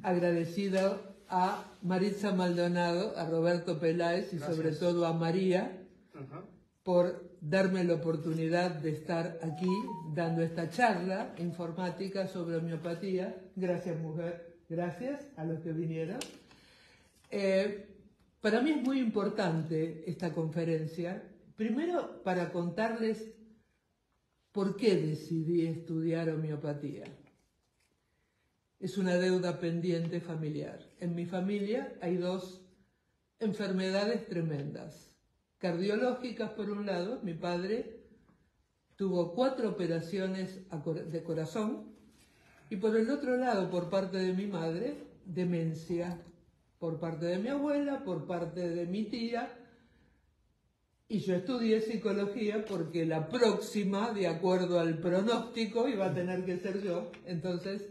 agradecido a Maritza Maldonado, a Roberto Peláez y sobre todo a María por darme la oportunidad de estar aquí dando esta charla informática sobre homeopatía. Gracias, mujer. Gracias a los que vinieron. Para mí es muy importante esta conferencia. Primero, para contarles por qué decidí estudiar homeopatía. Es una deuda pendiente familiar. En mi familia hay dos enfermedades tremendas. Cardiológicas, por un lado, mi padre tuvo 4 operaciones de corazón, y por el otro lado, por parte de mi madre, demencia, por parte de mi abuela, por parte de mi tía, y yo estudié psicología porque la próxima, de acuerdo al pronóstico, iba a tener que ser yo. Entonces,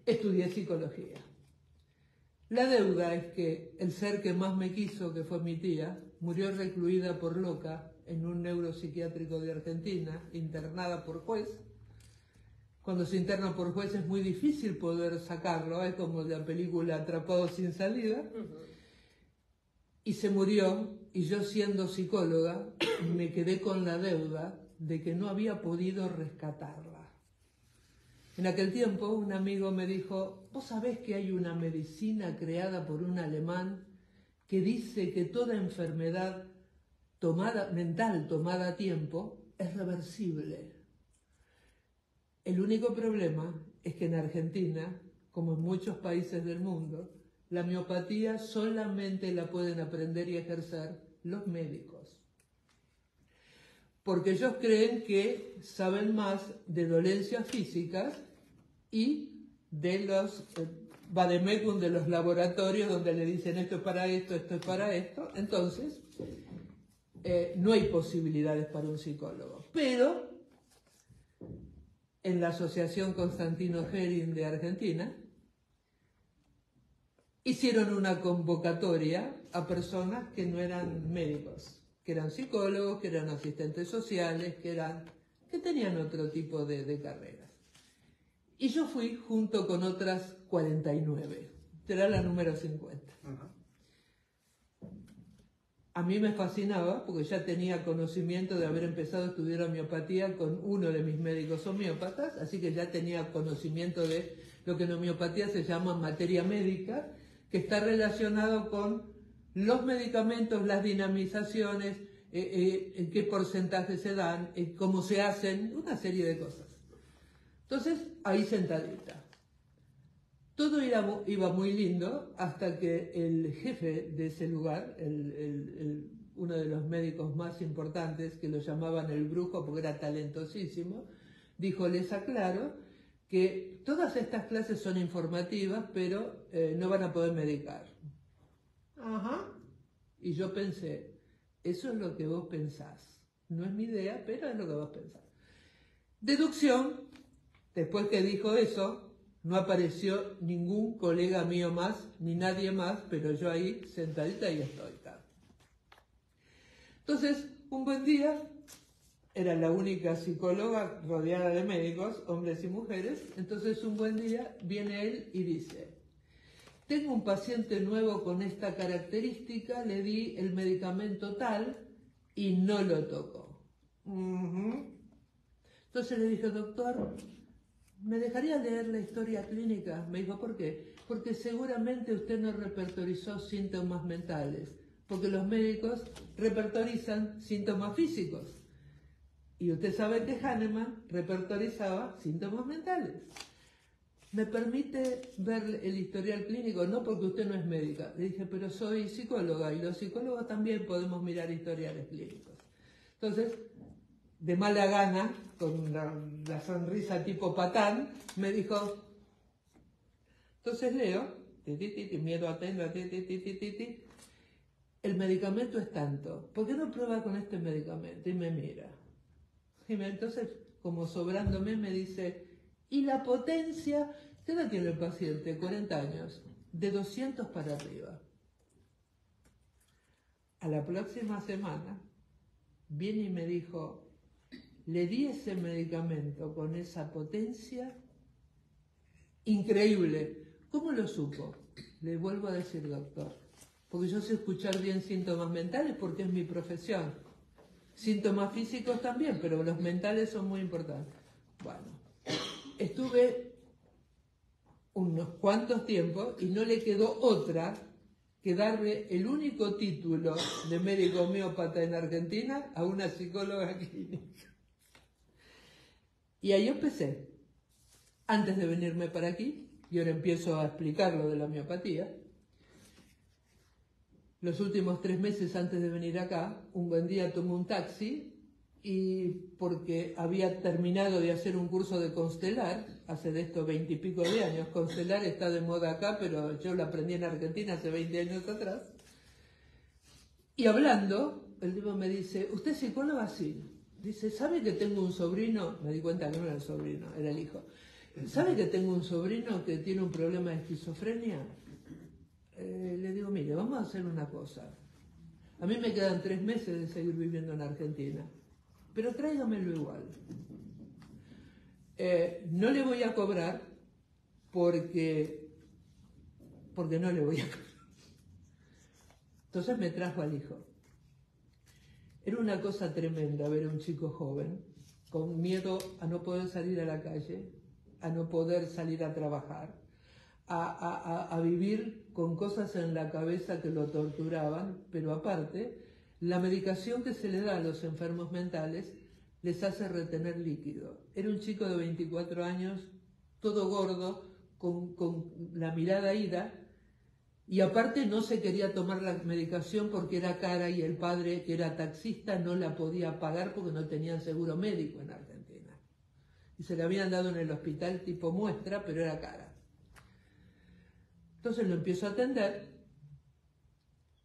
estudié psicología. La deuda es que el ser que más me quiso, que fue mi tía, murió recluida por loca en un neuropsiquiátrico de Argentina, internada por juez. Cuando se interna por juez es muy difícil poder sacarlo, es como la película Atrapado sin salida. Y se murió, y yo siendo psicóloga me quedé con la deuda de que no había podido rescatarla. En aquel tiempo un amigo me dijo: ¿vos sabés que hay una medicina creada por un alemán que dice que toda enfermedad mental tomada a tiempo es reversible? El único problema es que en Argentina, como en muchos países del mundo, la homeopatía solamente la pueden aprender y ejercer los médicos. Porque ellos creen que saben más de dolencias físicas y de los vademecum de los laboratorios, donde le dicen esto es para esto, esto es para esto. Entonces, no hay posibilidades para un psicólogo. Pero en la Asociación Constantino Hering de Argentina hicieron una convocatoria a personas que no eran médicos, que eran psicólogos, que eran asistentes sociales, que tenían otro tipo de carreras. Y yo fui junto con otras 49, será la número 50. A mí me fascinaba porque ya tenía conocimiento de haber empezado a estudiar homeopatía con uno de mis médicos homeópatas, así que ya tenía conocimiento de lo que en homeopatía se llama materia médica, que está relacionado con los medicamentos, las dinamizaciones, en qué porcentaje se dan, cómo se hacen, una serie de cosas. Entonces, ahí sentadita. Todo iba muy lindo hasta que el jefe de ese lugar, uno de los médicos más importantes, que lo llamaban el brujo porque era talentosísimo, dijo: les aclaro que todas estas clases son informativas, pero no van a poder medicar. Ajá. Y yo pensé, eso es lo que vos pensás. No es mi idea, pero es lo que vos pensás. Deducción, después que dijo eso, no apareció ningún colega mío más, ni nadie más, pero yo ahí sentadita y estoica. Entonces, un buen día, era la única psicóloga rodeada de médicos, hombres y mujeres, entonces un buen día viene él y dice: tengo un paciente nuevo con esta característica, le di el medicamento tal y no lo tocó. Entonces le dije: doctor, ¿me dejaría leer la historia clínica? Me dijo: ¿por qué? Porque seguramente usted no repertorizó síntomas mentales, porque los médicos repertorizan síntomas físicos. Y usted sabe que Hahnemann repertorizaba síntomas mentales. ¿Me permite ver el historial clínico? No, porque usted no es médica. Le dije: pero soy psicóloga y los psicólogos también podemos mirar historiales clínicos. Entonces, de mala gana, con la sonrisa tipo Patán, me dijo: entonces leo, miedo atento, el medicamento es tanto, ¿por qué no prueba con este medicamento? Y me mira. Y entonces, como sobrándome, me dice: ¿y la potencia? ¿Qué edad tiene el paciente? 40 años, de 200 para arriba. A la próxima semana, viene y me dijo: le di ese medicamento con esa potencia increíble. ¿Cómo lo supo? Le vuelvo a decir, doctor, porque yo sé escuchar bien síntomas mentales porque es mi profesión. Síntomas físicos también, pero los mentales son muy importantes. Bueno, estuve unos cuantos tiempos y no le quedó otra que darle el único título de médico homeópata en Argentina a una psicóloga clínica. Y ahí empecé. Antes de venirme para aquí, y ahora empiezo a explicar lo de la homeopatía. Los últimos 3 meses antes de venir acá, un buen día tomé un taxi y porque había terminado de hacer un curso de constelar, hace de esto 20 y pico de años, constelar está de moda acá, pero yo lo aprendí en Argentina hace 20 años atrás, y hablando, el tipo me dice, ¿usted es psicóloga? Sí. Dice, ¿sabe que tengo un sobrino? Me di cuenta que no era el sobrino, era el hijo. ¿Sabe que tengo un sobrino que tiene un problema de esquizofrenia? Le digo, mire, vamos a hacer una cosa. A mí me quedan 3 meses de seguir viviendo en Argentina, pero tráigamelo igual. No le voy a cobrar porque no le voy a cobrar. Entonces me trajo al hijo. Era una cosa tremenda ver a un chico joven con miedo a no poder salir a la calle, a no poder salir a trabajar, a vivir con cosas en la cabeza que lo torturaban, pero aparte, la medicación que se le da a los enfermos mentales les hace retener líquido. Era un chico de 24 años, todo gordo, con la mirada ida, y aparte no se quería tomar la medicación porque era cara y el padre, que era taxista, no la podía pagar porque no tenían seguro médico en Argentina. Y se le habían dado en el hospital tipo muestra, pero era cara. Entonces lo empiezo a atender,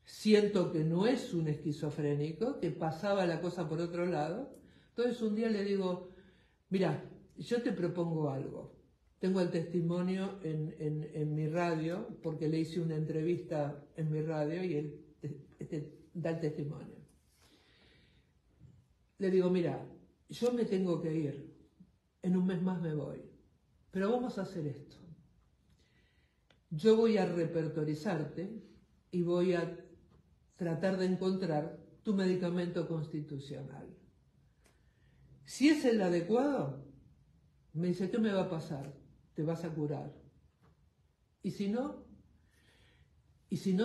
siento que no es un esquizofrénico, que pasaba la cosa por otro lado. Entonces un día le digo, mira, yo te propongo algo. Tengo el testimonio en mi radio, porque le hice una entrevista en mi radio y él da el testimonio. Le digo, mira, yo me tengo que ir, en un mes más me voy, pero vamos a hacer esto. Yo voy a repertorizarte y voy a tratar de encontrar tu medicamento constitucional. Si es el adecuado, me dice, ¿qué me va a pasar? Te vas a curar. Y si no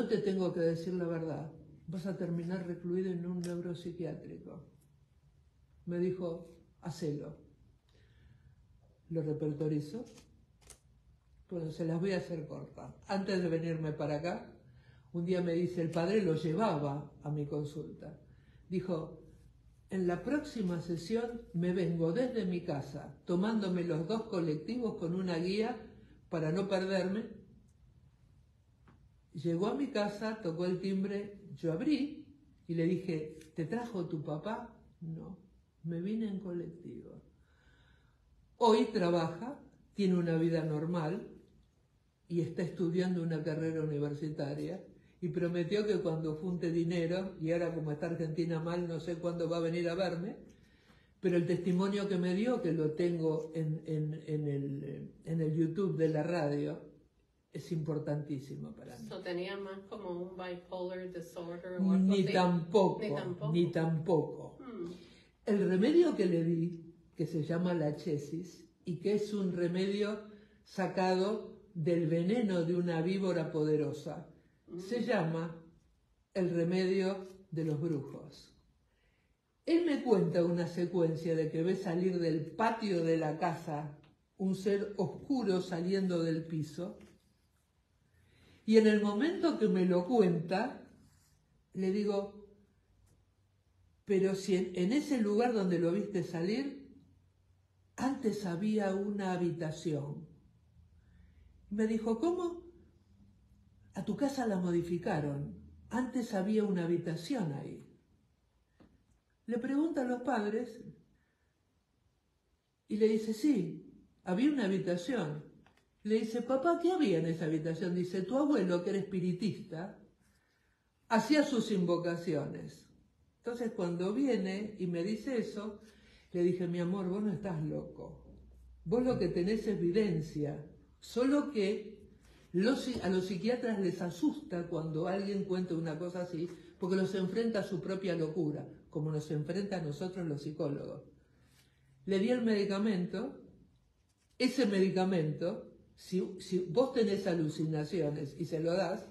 te tengo que decir la verdad, vas a terminar recluido en un neuropsiquiátrico. Me dijo, hacelo. Lo repertorizo. Bueno, se las voy a hacer cortas. Antes de venirme para acá, un día me dice, el padre lo llevaba a mi consulta. Dijo, en la próxima sesión me vengo desde mi casa, tomándome los 2 colectivos con una guía para no perderme. Llegó a mi casa, tocó el timbre, yo abrí y le dije, ¿te trajo tu papá? No, me vine en colectivo. Hoy trabaja, tiene una vida normal y está estudiando una carrera universitaria y prometió que cuando junte dinero, y ahora como está Argentina mal, no sé cuándo va a venir a verme, pero el testimonio que me dio, que lo tengo en el YouTube de la radio, es importantísimo para mí. ¿So tenía más como un bipolar disorder o algo Ni así? tampoco, ni tampoco. El remedio que le di, que se llama la chesis, y que es un remedio sacado del veneno de una víbora poderosa, se llama el remedio de los brujos. Él me cuenta una secuencia de que ve salir del patio de la casa un ser oscuro saliendo del piso, y en el momento que me lo cuenta, le digo, pero si en ese lugar donde lo viste salir, antes había una habitación. Me dijo, ¿cómo? A tu casa la modificaron. Antes había una habitación ahí. Le pregunta a los padres y le dice, sí, había una habitación. Le dice, papá, ¿qué había en esa habitación? Dice, tu abuelo, que era espiritista, hacía sus invocaciones. Entonces, cuando viene y me dice eso, le dije, mi amor, vos no estás loco. Vos lo que tenés es evidencia. O Solo que a los psiquiatras les asusta cuando alguien cuenta una cosa así, porque los enfrenta a su propia locura, como nos enfrenta a nosotros los psicólogos. Le di el medicamento, ese medicamento, si vos tenés alucinaciones y se lo das,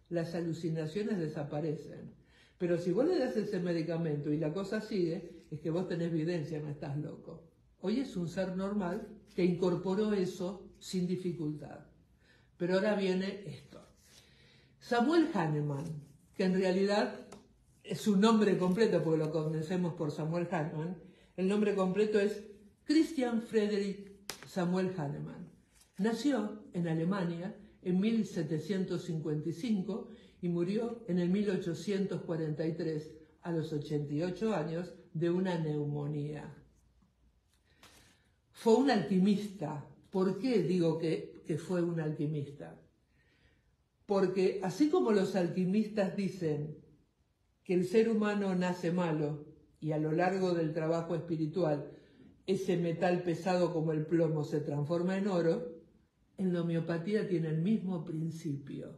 las alucinaciones desaparecen. Pero si vos le das ese medicamento y la cosa sigue, es que vos tenés evidencia, no estás loco. Hoy es un ser normal que incorporó eso sin dificultad. Pero ahora viene esto. Samuel Hahnemann, que en realidad es su nombre completo, porque lo conocemos por Samuel Hahnemann, el nombre completo es Christian Friedrich Samuel Hahnemann. Nació en Alemania en 1755 y murió en el 1843 a los 88 años de una neumonía. Fue un alquimista. ¿Por qué digo que fue un alquimista? Porque así como los alquimistas dicen que el ser humano nace malo y a lo largo del trabajo espiritual ese metal pesado como el plomo se transforma en oro, en la homeopatía tiene el mismo principio.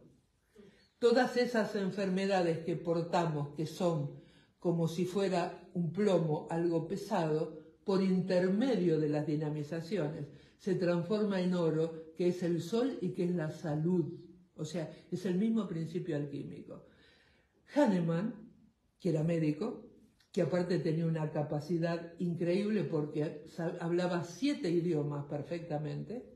Todas esas enfermedades que portamos, que son como si fuera un plomo, algo pesado, por intermedio de las dinamizaciones, se transforma en oro, que es el sol y que es la salud. O sea, es el mismo principio alquímico. Hahnemann, que era médico, que aparte tenía una capacidad increíble porque hablaba 7 idiomas perfectamente,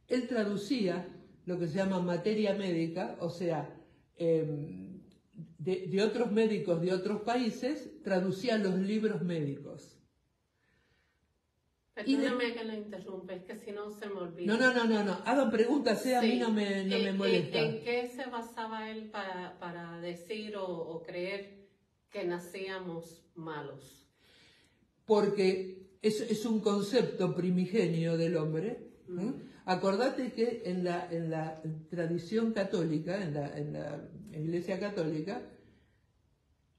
él traducía lo que se llama materia médica, o sea, de otros médicos de otros países, traducía los libros médicos. Perdóname que lo interrumpa, es que si no se me olvida. No. Hagan preguntas, a mí no me molesta. ¿En qué se basaba él para decir o creer que nacíamos malos? Porque es un concepto primigenio del hombre. Acordate que en la tradición católica, en la Iglesia Católica,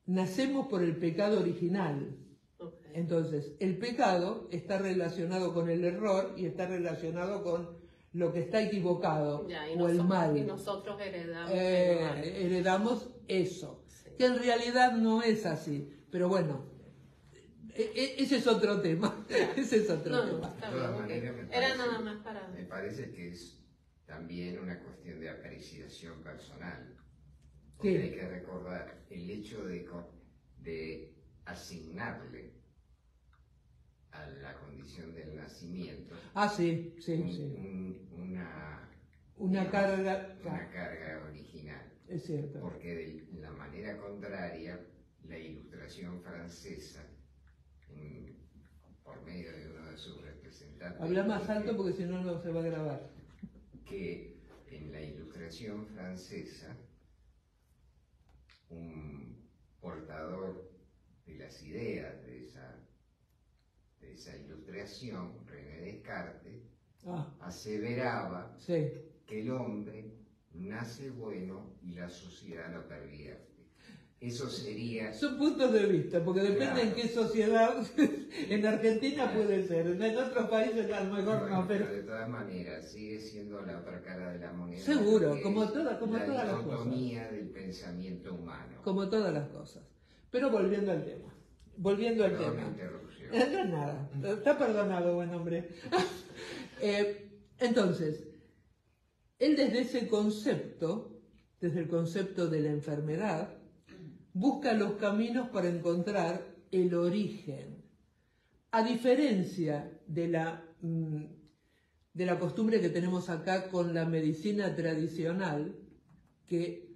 nacemos por el pecado original. Okay. Entonces, el pecado está relacionado con el error y está relacionado con lo que está equivocado o el mal. Y nosotros heredamos heredamos eso, sí. Que en realidad no es así. Pero bueno, ese es otro tema. Ese es otro tema. Está bien, era nada más para... Me parece que es también una cuestión de apreciación personal. Porque hay que recordar el hecho de asignarle a la condición del nacimiento una carga original. Es cierto. Porque de la manera contraria, la Ilustración francesa, por medio de uno de sus representantes... Habla más alto porque si no, no se va a grabar. Que en la Ilustración francesa, un portador de las ideas de esa ilustración, René Descartes, aseveraba que el hombre nace bueno y la sociedad lo pervierte. Eso sería... Son puntos de vista, porque depende en qué sociedad. En Argentina puede ser, en otros países a lo mejor no, pero... de todas maneras sigue siendo la otra cara de la moneda. Seguro, como todas las cosas. La dicotomía del pensamiento humano. Como todas las cosas. Pero volviendo al tema. No, nada. Está perdonado, buen hombre. Entonces, él desde ese concepto, desde el concepto de la enfermedad, busca los caminos para encontrar el origen. A diferencia de la costumbre que tenemos acá con la medicina tradicional, que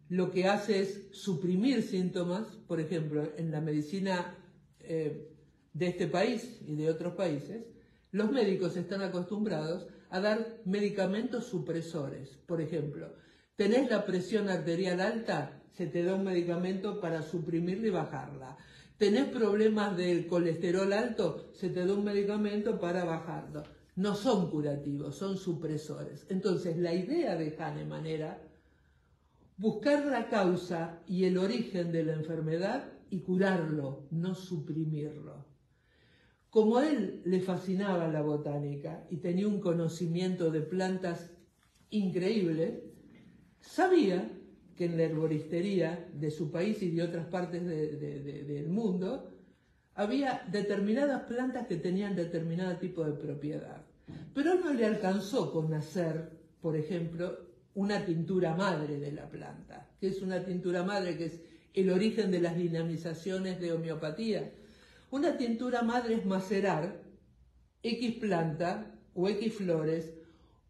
lo que hace es suprimir síntomas. Por ejemplo, en la medicina de este país y de otros países, los médicos están acostumbrados a dar medicamentos supresores. Por ejemplo, tenés la presión arterial alta, se te da un medicamento para suprimirla y bajarla. Tenés problemas del colesterol alto, se te da un medicamento para bajarlo. No son curativos, son supresores. Entonces, la idea de Hahnemann era buscar la causa y el origen de la enfermedad y curarlo, no suprimirlo. como a él le fascinaba la botánica y tenía un conocimiento de plantas increíble, sabía que en la herboristería de su país y de otras partes del mundo había determinadas plantas que tenían determinado tipo de propiedad. Pero no le alcanzó con hacer, por ejemplo, una tintura madre de la planta. ¿Qué es una tintura madre? Que es el origen de las dinamizaciones de homeopatía. Una tintura madre es macerar X planta o X flores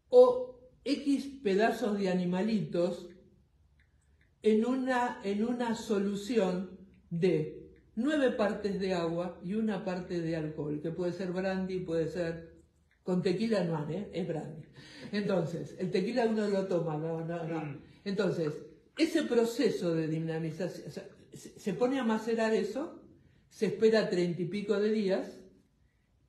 o X pedazos de animalitos en una solución de 9 partes de agua y 1 parte de alcohol, que puede ser brandy, puede ser... Con tequila no, es brandy. Entonces, el tequila uno lo toma, no. Entonces, ese proceso de dinamización, o sea, se pone a macerar eso, se espera 30 y pico de días,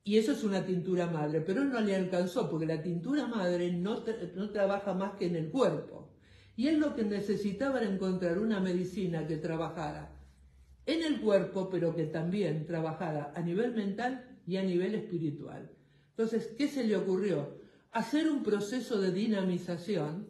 y eso es una tintura madre, pero él no le alcanzó, porque la tintura madre no trabaja más que en el cuerpo. Y él lo que necesitaba era encontrar una medicina que trabajara en el cuerpo, pero que también trabajara a nivel mental y a nivel espiritual. Entonces, ¿qué se le ocurrió? Hacer un proceso de dinamización,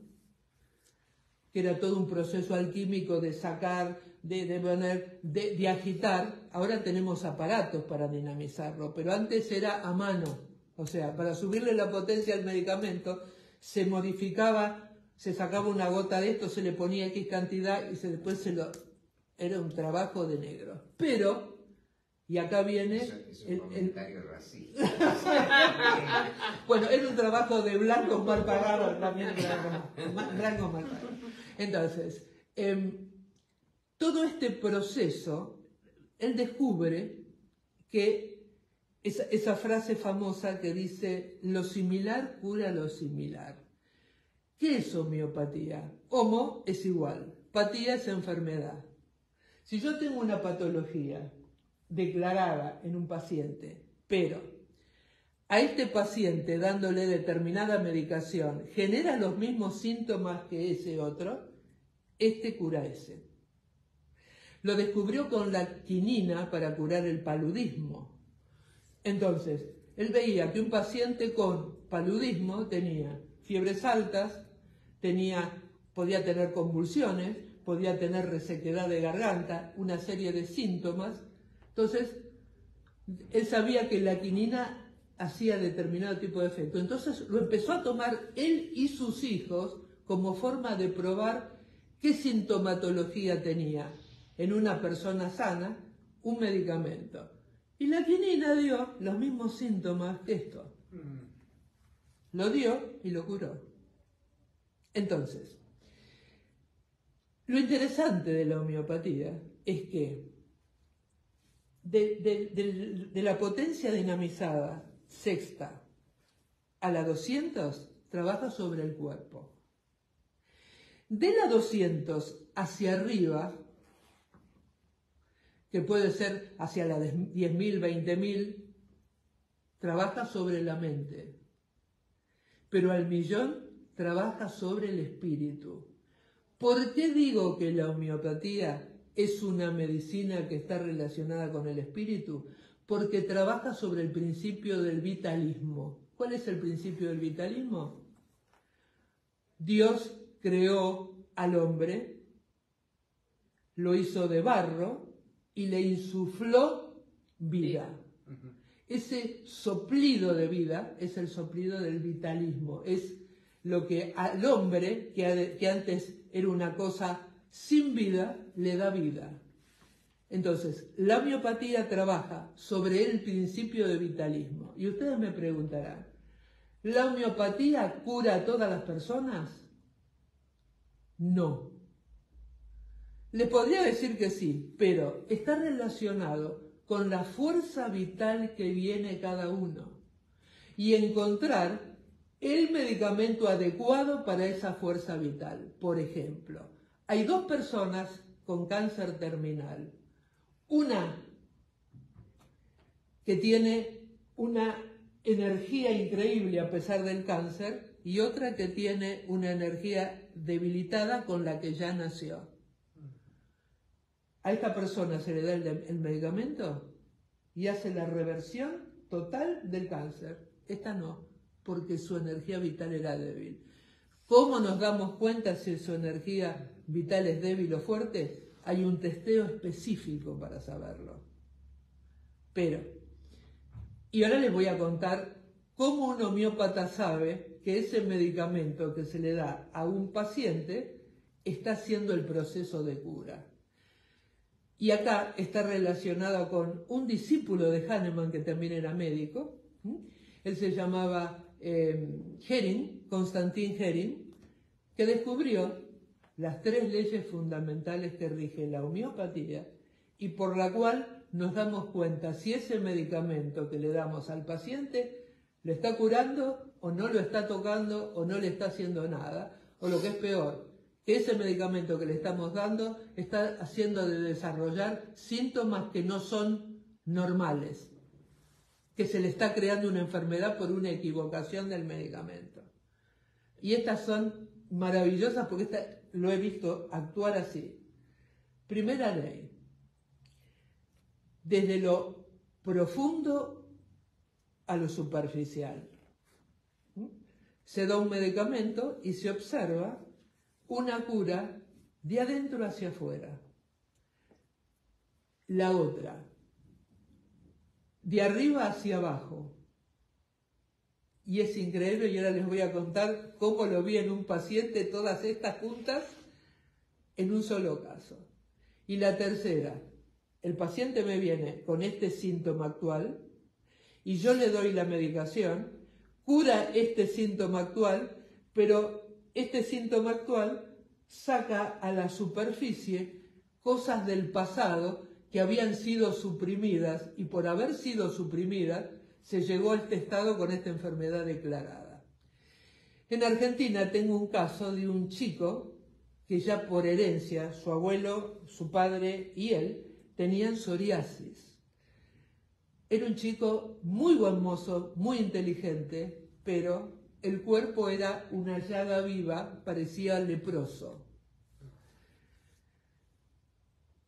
que era todo un proceso alquímico de sacar, de agitar. Ahora tenemos aparatos para dinamizarlo, pero antes era a mano. O sea, para subirle la potencia al medicamento, se modificaba, se sacaba una gota de esto, se le ponía X cantidad y después era un trabajo de negro. Pero... Y acá viene... Es un comentario racista. Bueno, era un trabajo de blancos mal pagados también, blancos mal pagados. Entonces, todo este proceso, él descubre que esa frase famosa que dice, lo similar cura lo similar. ¿Qué es homeopatía? Homo es igual, patía es enfermedad. Si yo tengo una patología declarada en un paciente, pero a este paciente dándole determinada medicación genera los mismos síntomas que ese otro, este cura ese. Lo descubrió con la quinina para curar el paludismo. Entonces, él veía que un paciente con paludismo tenía fiebres altas, podía tener convulsiones, podía tener resequedad de garganta, una serie de síntomas. Entonces, él sabía que la quinina hacía determinado tipo de efecto. Entonces lo empezó a tomar él y sus hijos como forma de probar qué sintomatología tenía en una persona sana un medicamento. Y la quinina dio los mismos síntomas que esto. Lo dio y lo curó. Entonces, lo interesante de la homeopatía es que de la potencia dinamizada sexta a la 200 trabaja sobre el cuerpo. De la 200 hacia arriba, que puede ser hacia la 10.000, 20.000, trabaja sobre la mente. Pero al 1.000.000 trabaja sobre el espíritu. ¿Por qué digo que la homeopatía es una medicina que está relacionada con el espíritu? Porque trabaja sobre el principio del vitalismo. ¿Cuál es el principio del vitalismo? Dios creó al hombre, lo hizo de barro y le insufló vida. Ese soplido de vida es el soplido del vitalismo. Es lo que al hombre, que antes era una cosa sin vida, le da vida. Entonces, la homeopatía trabaja sobre el principio de vitalismo. Y ustedes me preguntarán, ¿la homeopatía cura a todas las personas? No. Les podría decir que sí, pero está relacionado con la fuerza vital que viene cada uno y encontrar el medicamento adecuado para esa fuerza vital. Por ejemplo, hay 2 personas con cáncer terminal. Una que tiene una energía increíble a pesar del cáncer y otra que tiene una energía debilitada con la que ya nació. A esta persona se le da el medicamento y hace la reversión total del cáncer. Esta no, porque su energía vital era débil. ¿Cómo nos damos cuenta si su energía vital es débil o fuerte? Hay un testeo específico para saberlo. Y ahora les voy a contar cómo un homeópata sabe que ese medicamento que se le da a un paciente está haciendo el proceso de cura. Y acá está relacionado con un discípulo de Hahnemann que también era médico. Él se llamaba Hering, Constantin Hering, que descubrió las 3 leyes fundamentales que rigen la homeopatía y por la cual nos damos cuenta si ese medicamento que le damos al paciente le está curando o no lo está tocando o no le está haciendo nada, o lo que es peor, que ese medicamento que le estamos dando está haciendo de desarrollar síntomas que no son normales, que se le está creando una enfermedad por una equivocación del medicamento. Y estas son maravillosas porque lo he visto actuar así. Primera ley. Desde lo profundo a lo superficial. Se da un medicamento y se observa una cura de adentro hacia afuera. La otra, de arriba hacia abajo. Y es increíble, y ahora les voy a contar cómo lo vi en un paciente, todas estas juntas, en un solo caso. Y la tercera, el paciente me viene con este síntoma actual, y yo le doy la medicación, cura este síntoma actual, pero este síntoma actual saca a la superficie cosas del pasado que habían sido suprimidas, y por haber sido suprimidas, se llegó a este estado con esta enfermedad declarada. En Argentina tengo un caso de un chico que ya por herencia, su abuelo, su padre y él tenían psoriasis. Era un chico muy buen mozo, muy inteligente, pero el cuerpo era una llaga viva, parecía leproso.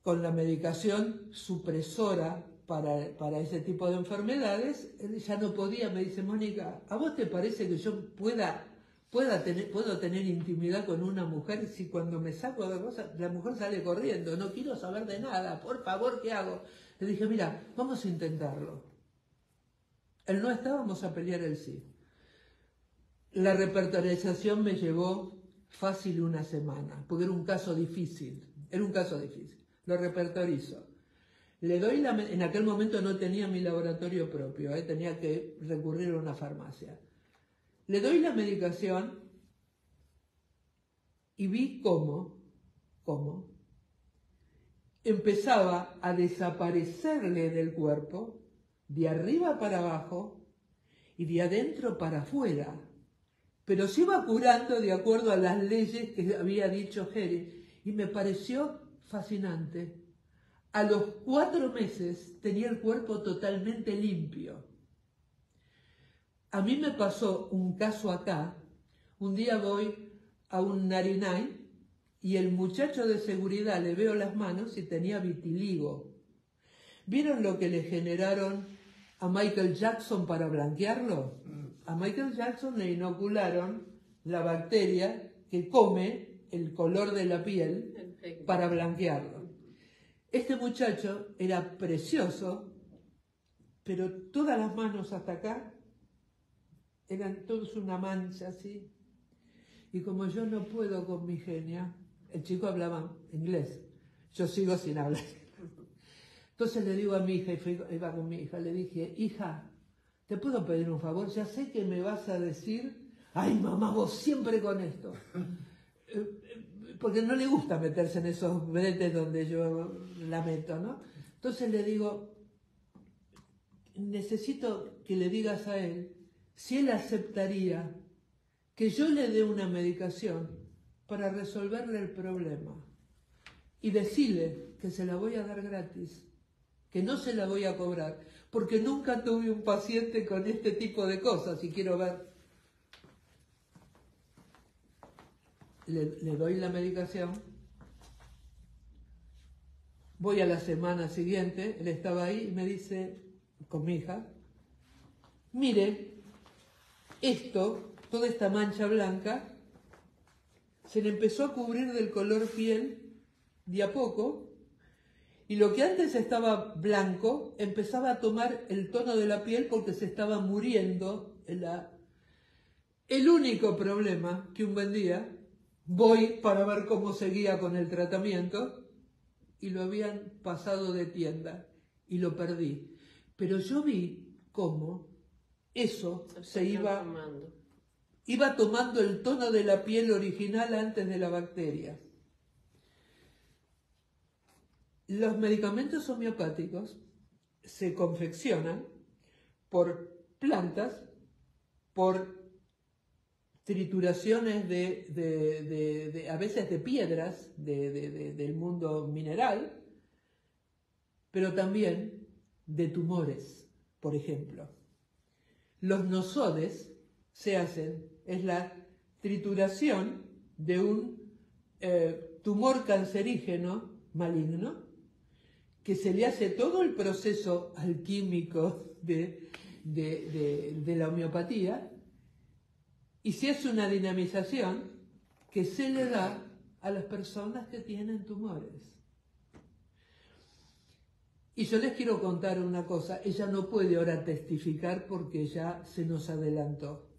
Con la medicación supresora para ese tipo de enfermedades, él ya no podía. Me dice, Mónica, ¿a vos te parece que yo puedo tener intimidad con una mujer si cuando me saco de cosas, la mujer sale corriendo? No quiero saber de nada, por favor, ¿qué hago? Le dije, mira, vamos a intentarlo. El no está, vamos a pelear el sí. La repertorización me llevó fácil una semana, porque era un caso difícil, Lo repertorizo. Le doy en aquel momento no tenía mi laboratorio propio, tenía que recurrir a una farmacia. Le doy la medicación y vi cómo empezaba a desaparecerle del cuerpo, de arriba para abajo y de adentro para afuera. Pero se iba curando de acuerdo a las leyes que había dicho Hering, y me pareció fascinante. A los 4 meses tenía el cuerpo totalmente limpio. A mí me pasó un caso acá. Un día voy a un narinay y el muchacho de seguridad le veo las manos y tenía vitiligo. ¿Vieron lo que le generaron a Michael Jackson para blanquearlo? A Michael Jackson le inocularon la bacteria que come el color de la piel para blanquearlo. Este muchacho era precioso, pero todas las manos hasta acá eran todos una mancha así. Y como yo no puedo con mi genia, el chico hablaba inglés, yo sigo sin hablar. Entonces le digo a mi hija, iba con mi hija, le dije, hija, ¿te puedo pedir un favor? Ya sé que me vas a decir, ay mamá, vos siempre con esto. Porque no le gusta meterse en esos bretes donde yo la meto, ¿no? Entonces le digo, necesito que le digas a él si él aceptaría que yo le dé una medicación para resolverle el problema. Y decirle que se la voy a dar gratis, que no se la voy a cobrar, porque nunca tuve un paciente con este tipo de cosas y quiero ver. Le doy la medicación, voy a la semana siguiente, él estaba ahí y me dice, con mi hija, mire, esto, toda esta mancha blanca, se le empezó a cubrir del color piel de a poco, y lo que antes estaba blanco empezaba a tomar el tono de la piel porque se estaba muriendo el único problema que un buen día voy para ver cómo seguía con el tratamiento y lo habían pasado de tienda y lo perdí. Pero yo vi cómo eso se iba tomando el tono de la piel original antes de la bacteria. Los medicamentos homeopáticos se confeccionan por plantas, por trituraciones a veces de piedras del mundo mineral, pero también de tumores, por ejemplo. Los nosodes se hacen, es la trituración de un tumor cancerígeno maligno, que se le hace todo el proceso alquímico de la homeopatía, y se hace una dinamización que se le da a las personas que tienen tumores. Y yo les quiero contar una cosa, ella no puede ahora testificar porque ya se nos adelantó,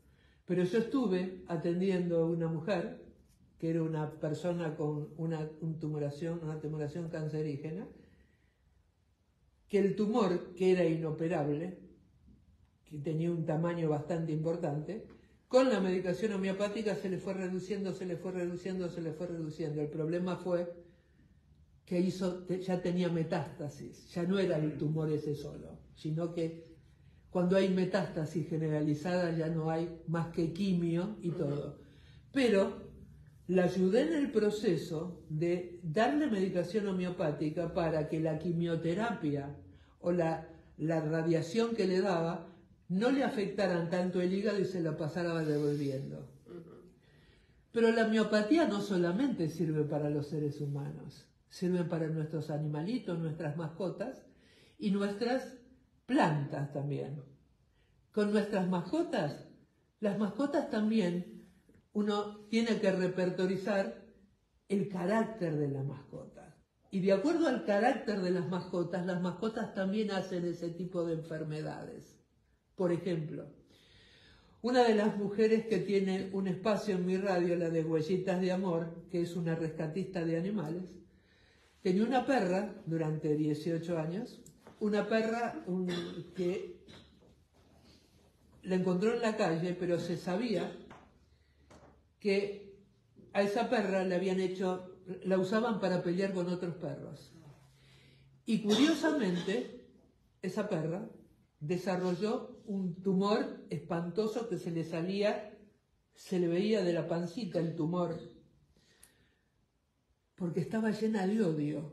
pero yo estuve atendiendo a una mujer que era una persona con una tumoración cancerígena, que el tumor, que era inoperable, que tenía un tamaño bastante importante, con la medicación homeopática se le fue reduciendo, se le fue reduciendo, se le fue reduciendo. El problema fue que ya tenía metástasis, ya no era el tumor ese solo, sino que cuando hay metástasis generalizada ya no hay más que quimio y todo. Pero la ayudé en el proceso de darle medicación homeopática para que la quimioterapia o la radiación que le daba no le afectaran tanto el hígado y se la pasara devolviendo. Pero la homeopatía no solamente sirve para los seres humanos, sirve para nuestros animalitos, nuestras mascotas y nuestras plantas también. Con nuestras mascotas, las mascotas también, uno tiene que repertorizar el carácter de la mascota. Y de acuerdo al carácter de las mascotas también hacen ese tipo de enfermedades. Por ejemplo, una de las mujeres que tiene un espacio en mi radio, la de Huellitas de Amor, que es una rescatista de animales, tenía una perra durante 18 años, una perra que la encontró en la calle, pero se sabía que a esa perra la usaban para pelear con otros perros. Y curiosamente, esa perra desarrolló un tumor espantoso que se le veía de la pancita el tumor, porque estaba llena de odio.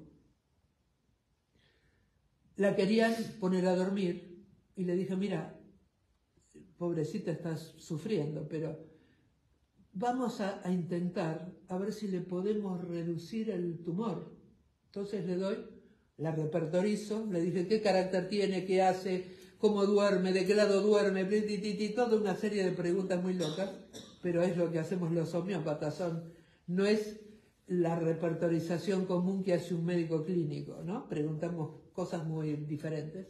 La querían poner a dormir y le dije, mira, pobrecita, estás sufriendo, pero vamos a intentar a ver si le podemos reducir el tumor. Entonces la repertorizo, le dije qué carácter tiene, qué hace, cómo duerme, de qué lado duerme, toda una serie de preguntas muy locas, pero es lo que hacemos los homeópatas, no es la repertorización común que hace un médico clínico, ¿no? Preguntamos cosas muy diferentes.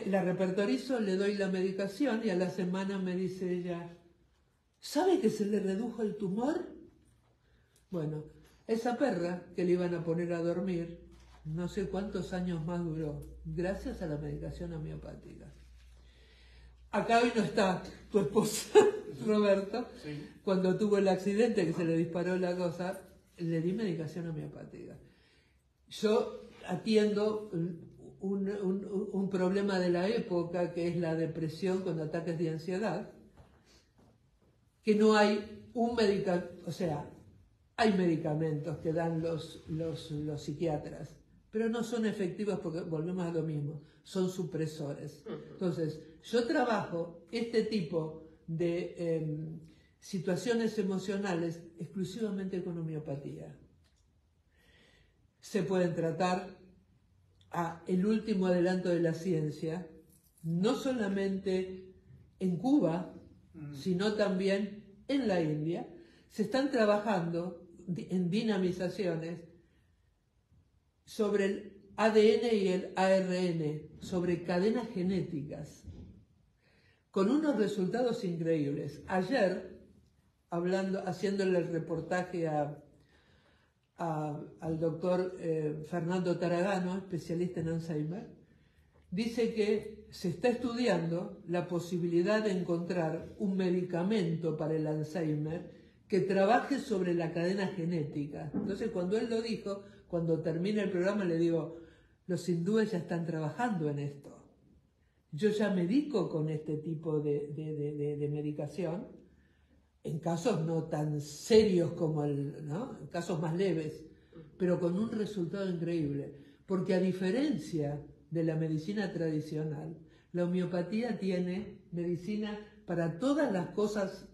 La repertorizo, le doy la medicación y a la semana me dice ella, ¿sabe que se le redujo el tumor? Bueno, esa perra que le iban a poner a dormir, no sé cuántos años más duró, gracias a la medicación homeopática. Acá hoy no está tu esposa, Roberto. Sí. Cuando tuvo el accidente que se le disparó la cosa, le di medicación homeopática. Yo atiendo un problema de la época, que es la depresión con ataques de ansiedad, que no hay un medicamento, o sea, hay medicamentos que dan los psiquiatras, pero no son efectivos porque volvemos a lo mismo, son supresores. Entonces, yo trabajo este tipo de situaciones emocionales exclusivamente con homeopatía. Se pueden tratar el último adelanto de la ciencia, no solamente en Cuba, sino también en la India, se están trabajando en dinamizaciones sobre el ADN y el ARN, sobre cadenas genéticas, con unos resultados increíbles. Ayer, haciéndole el reportaje al doctor Fernando Taragano, especialista en Alzheimer, dice que se está estudiando la posibilidad de encontrar un medicamento para el Alzheimer que trabaje sobre la cadena genética. Entonces, cuando él lo dijo, cuando termina el programa, le digo, los hindúes ya están trabajando en esto. Yo ya medico con este tipo de medicación, en casos no tan serios como ¿no? En casos más leves, pero con un resultado increíble. Porque a diferencia de la medicina tradicional, la homeopatía tiene medicina para todas las cosas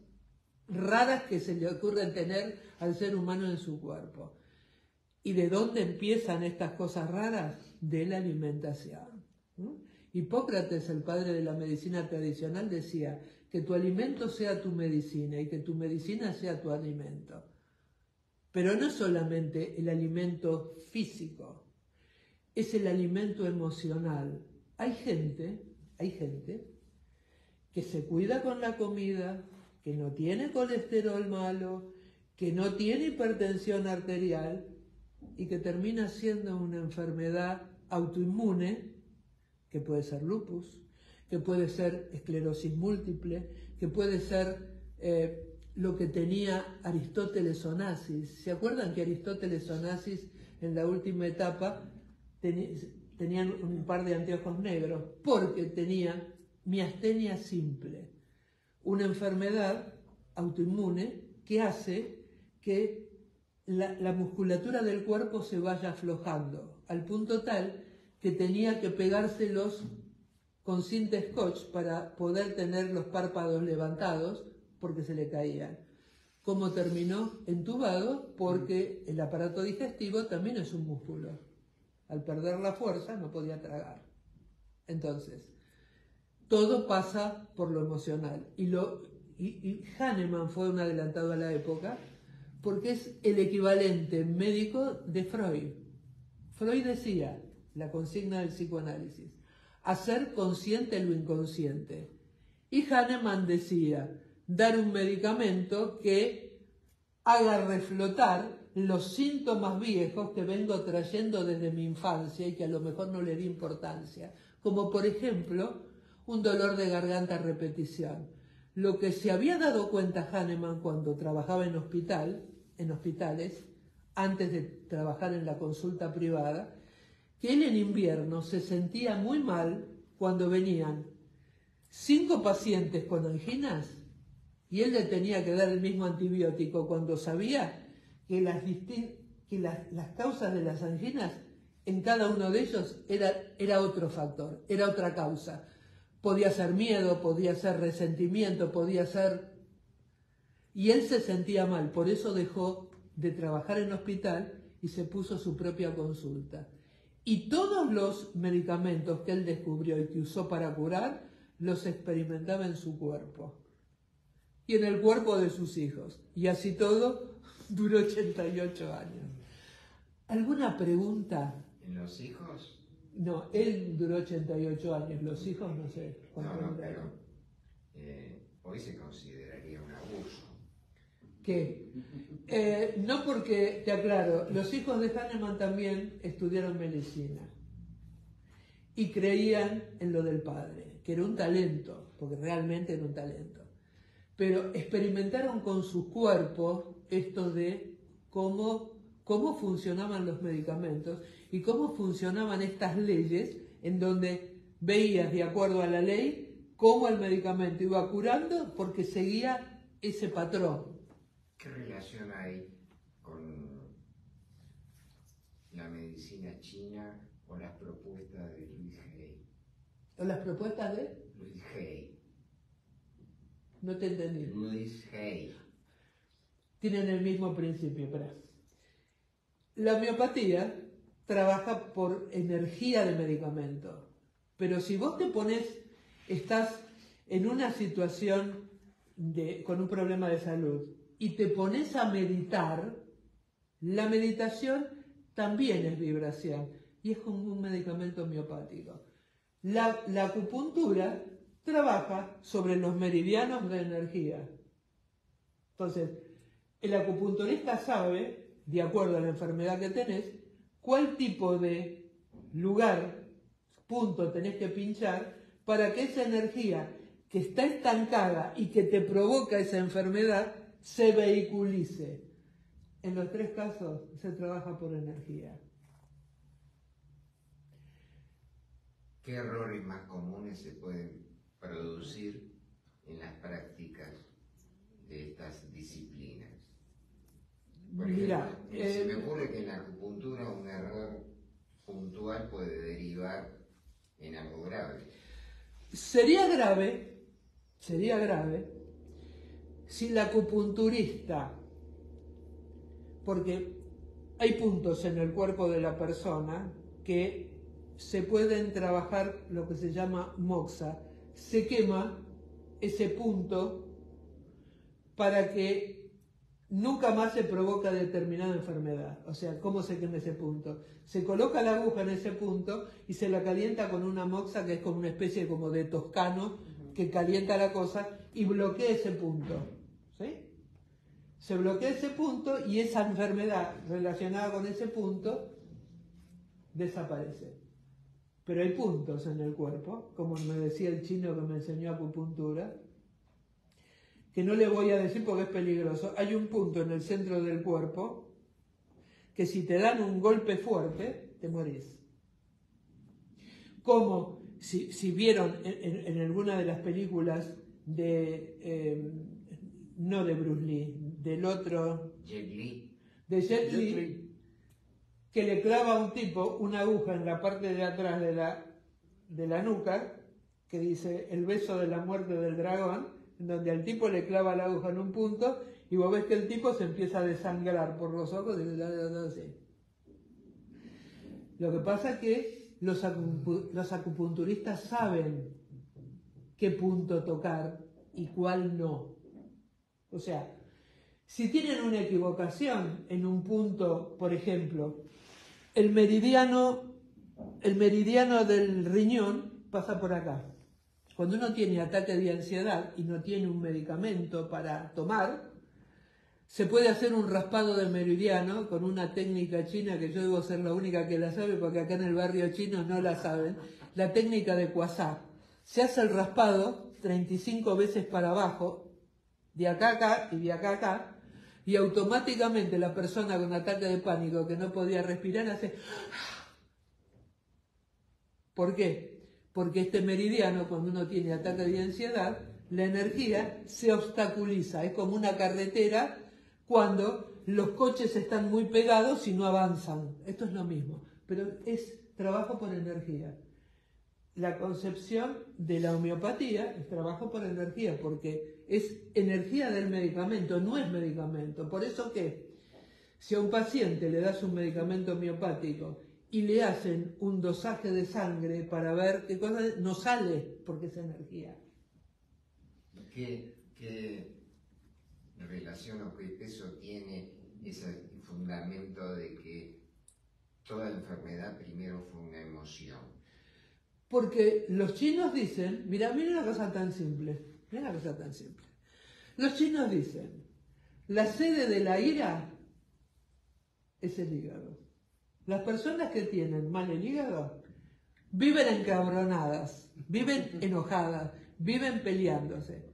raras que se le ocurren tener al ser humano en su cuerpo. ¿Y de dónde empiezan estas cosas raras? De la alimentación. Hipócrates, el padre de la medicina tradicional, decía que tu alimento sea tu medicina y que tu medicina sea tu alimento. Pero no solamente el alimento físico, es el alimento emocional. Hay gente que se cuida con la comida, que no tiene colesterol malo, que no tiene hipertensión arterial y que termina siendo una enfermedad autoinmune, que puede ser lupus, que puede ser esclerosis múltiple, que puede ser lo que tenía Aristóteles Onassis. ¿Se acuerdan que Aristóteles Onassis en la última etapa tenían un par de anteojos negros? Porque tenía miastenia simple, una enfermedad autoinmune que hace que la musculatura del cuerpo se vaya aflojando, al punto tal que tenía que pegárselos con cinta scotch para poder tener los párpados levantados porque se le caían. ¿Cómo terminó? Entubado, porque el aparato digestivo también es un músculo. Al perder la fuerza no podía tragar. Entonces, todo pasa por lo emocional. Y Hahnemann fue un adelantado a la época porque es el equivalente médico de Freud. Freud decía, la consigna del psicoanálisis, hacer consciente lo inconsciente. Y Hahnemann decía, dar un medicamento que haga reflotar los síntomas viejos que vengo trayendo desde mi infancia y que a lo mejor no le di importancia, como por ejemplo un dolor de garganta a repetición. Lo que se había dado cuenta Hahnemann cuando trabajaba en hospitales, antes de trabajar en la consulta privada, que él en invierno se sentía muy mal cuando venían 5 pacientes con anginas y él le tenía que dar el mismo antibiótico cuando sabía que las causas de las anginas en cada uno de ellos era otro factor, era otra causa. Podía ser miedo, podía ser resentimiento, podía ser... Y él se sentía mal, por eso dejó de trabajar en hospital y se puso su propia consulta. Y todos los medicamentos que él descubrió y que usó para curar, los experimentaba en su cuerpo y en el cuerpo de sus hijos. Y así todo, duró 88 años. ¿Alguna pregunta? ¿En los hijos? No, él duró 88 años, los hijos no sé cuánto duraron. Pero hoy se consideraría un abuso. ¿Qué? No, porque, te aclaro, los hijos de Hahnemann también estudiaron medicina y creían en lo del padre, que era un talento, porque realmente era un talento. Pero experimentaron con sus cuerpos esto de cómo funcionaban los medicamentos y cómo funcionaban estas leyes en donde veías, de acuerdo a la ley, cómo el medicamento iba curando porque seguía ese patrón. ¿Qué relación hay con la medicina china o las propuestas de Louis Hay? ¿O las propuestas de? Louis Hay. No te entendí. Louis Hay. Tienen el mismo principio, pero la homeopatía trabaja por energía de medicamento. Pero si vos te pones, estás en una situación con un problema de salud y te pones a meditar, la meditación también es vibración y es como un medicamento homeopático. La acupuntura trabaja sobre los meridianos de energía. Entonces, el acupunturista sabe, de acuerdo a la enfermedad que tenés, cuál tipo de lugar, punto tenés que pinchar para que esa energía que está estancada y que te provoca esa enfermedad se vehiculice. En los 3 casos se trabaja por energía. ¿Qué errores más comunes se pueden producir en las prácticas de estas disciplinas? Por ejemplo, se me ocurre que en la acupuntura un error puntual puede derivar en algo grave. Sería grave si la acupunturista, porque hay puntos en el cuerpo de la persona que se pueden trabajar lo que se llama moxa, se quema ese punto para que nunca más se provoca determinada enfermedad. O sea, ¿cómo se quema ese punto? Se coloca la aguja en ese punto y se la calienta con una moxa que es como una especie como de toscano que calienta la cosa y bloquea ese punto. ¿Sí? Se bloquea ese punto y esa enfermedad relacionada con ese punto desaparece. Pero hay puntos en el cuerpo, como me decía el chino que me enseñó acupuntura, que no le voy a decir porque es peligroso. Hay un punto en el centro del cuerpo que si te dan un golpe fuerte, te morís. Como si vieron en alguna de las películas no de Bruce Lee, del otro... De Jet Li, que le clava a un tipo una aguja en la parte de atrás de la nuca, que dice el beso de la muerte del dragón, en donde al tipo le clava la aguja en un punto y vos ves que el tipo se empieza a desangrar por los ojos y así. Lo que pasa es que los acupunturistas saben qué punto tocar y cuál no. O sea, si tienen una equivocación en un punto, por ejemplo, el meridiano del riñón pasa por acá. Cuando uno tiene ataque de ansiedad y no tiene un medicamento para tomar, se puede hacer un raspado de meridiano con una técnica china que yo debo ser la única que la sabe porque acá en el barrio chino no la saben, la técnica de Quasar. Se hace el raspado 35 veces para abajo, de acá a acá y de acá a acá, y automáticamente la persona con ataque de pánico que no podía respirar hace... ¿Por qué? Porque este meridiano, cuando uno tiene ataque de ansiedad, la energía se obstaculiza. Es como una carretera cuando los coches están muy pegados y no avanzan. Esto es lo mismo, pero es trabajo por energía. La concepción de la homeopatía es trabajo por energía, porque es energía del medicamento, no es medicamento. Por eso que si a un paciente le das un medicamento homeopático y le hacen un dosaje de sangre para ver qué cosa, no sale porque es energía. ¿Qué relación o qué peso tiene ese fundamento de que toda enfermedad primero fue una emoción? Porque los chinos dicen, mira una cosa tan simple, Los chinos dicen, la sede de la ira es el hígado. Las personas que tienen mal el hígado viven encabronadas, viven enojadas, viven peleándose.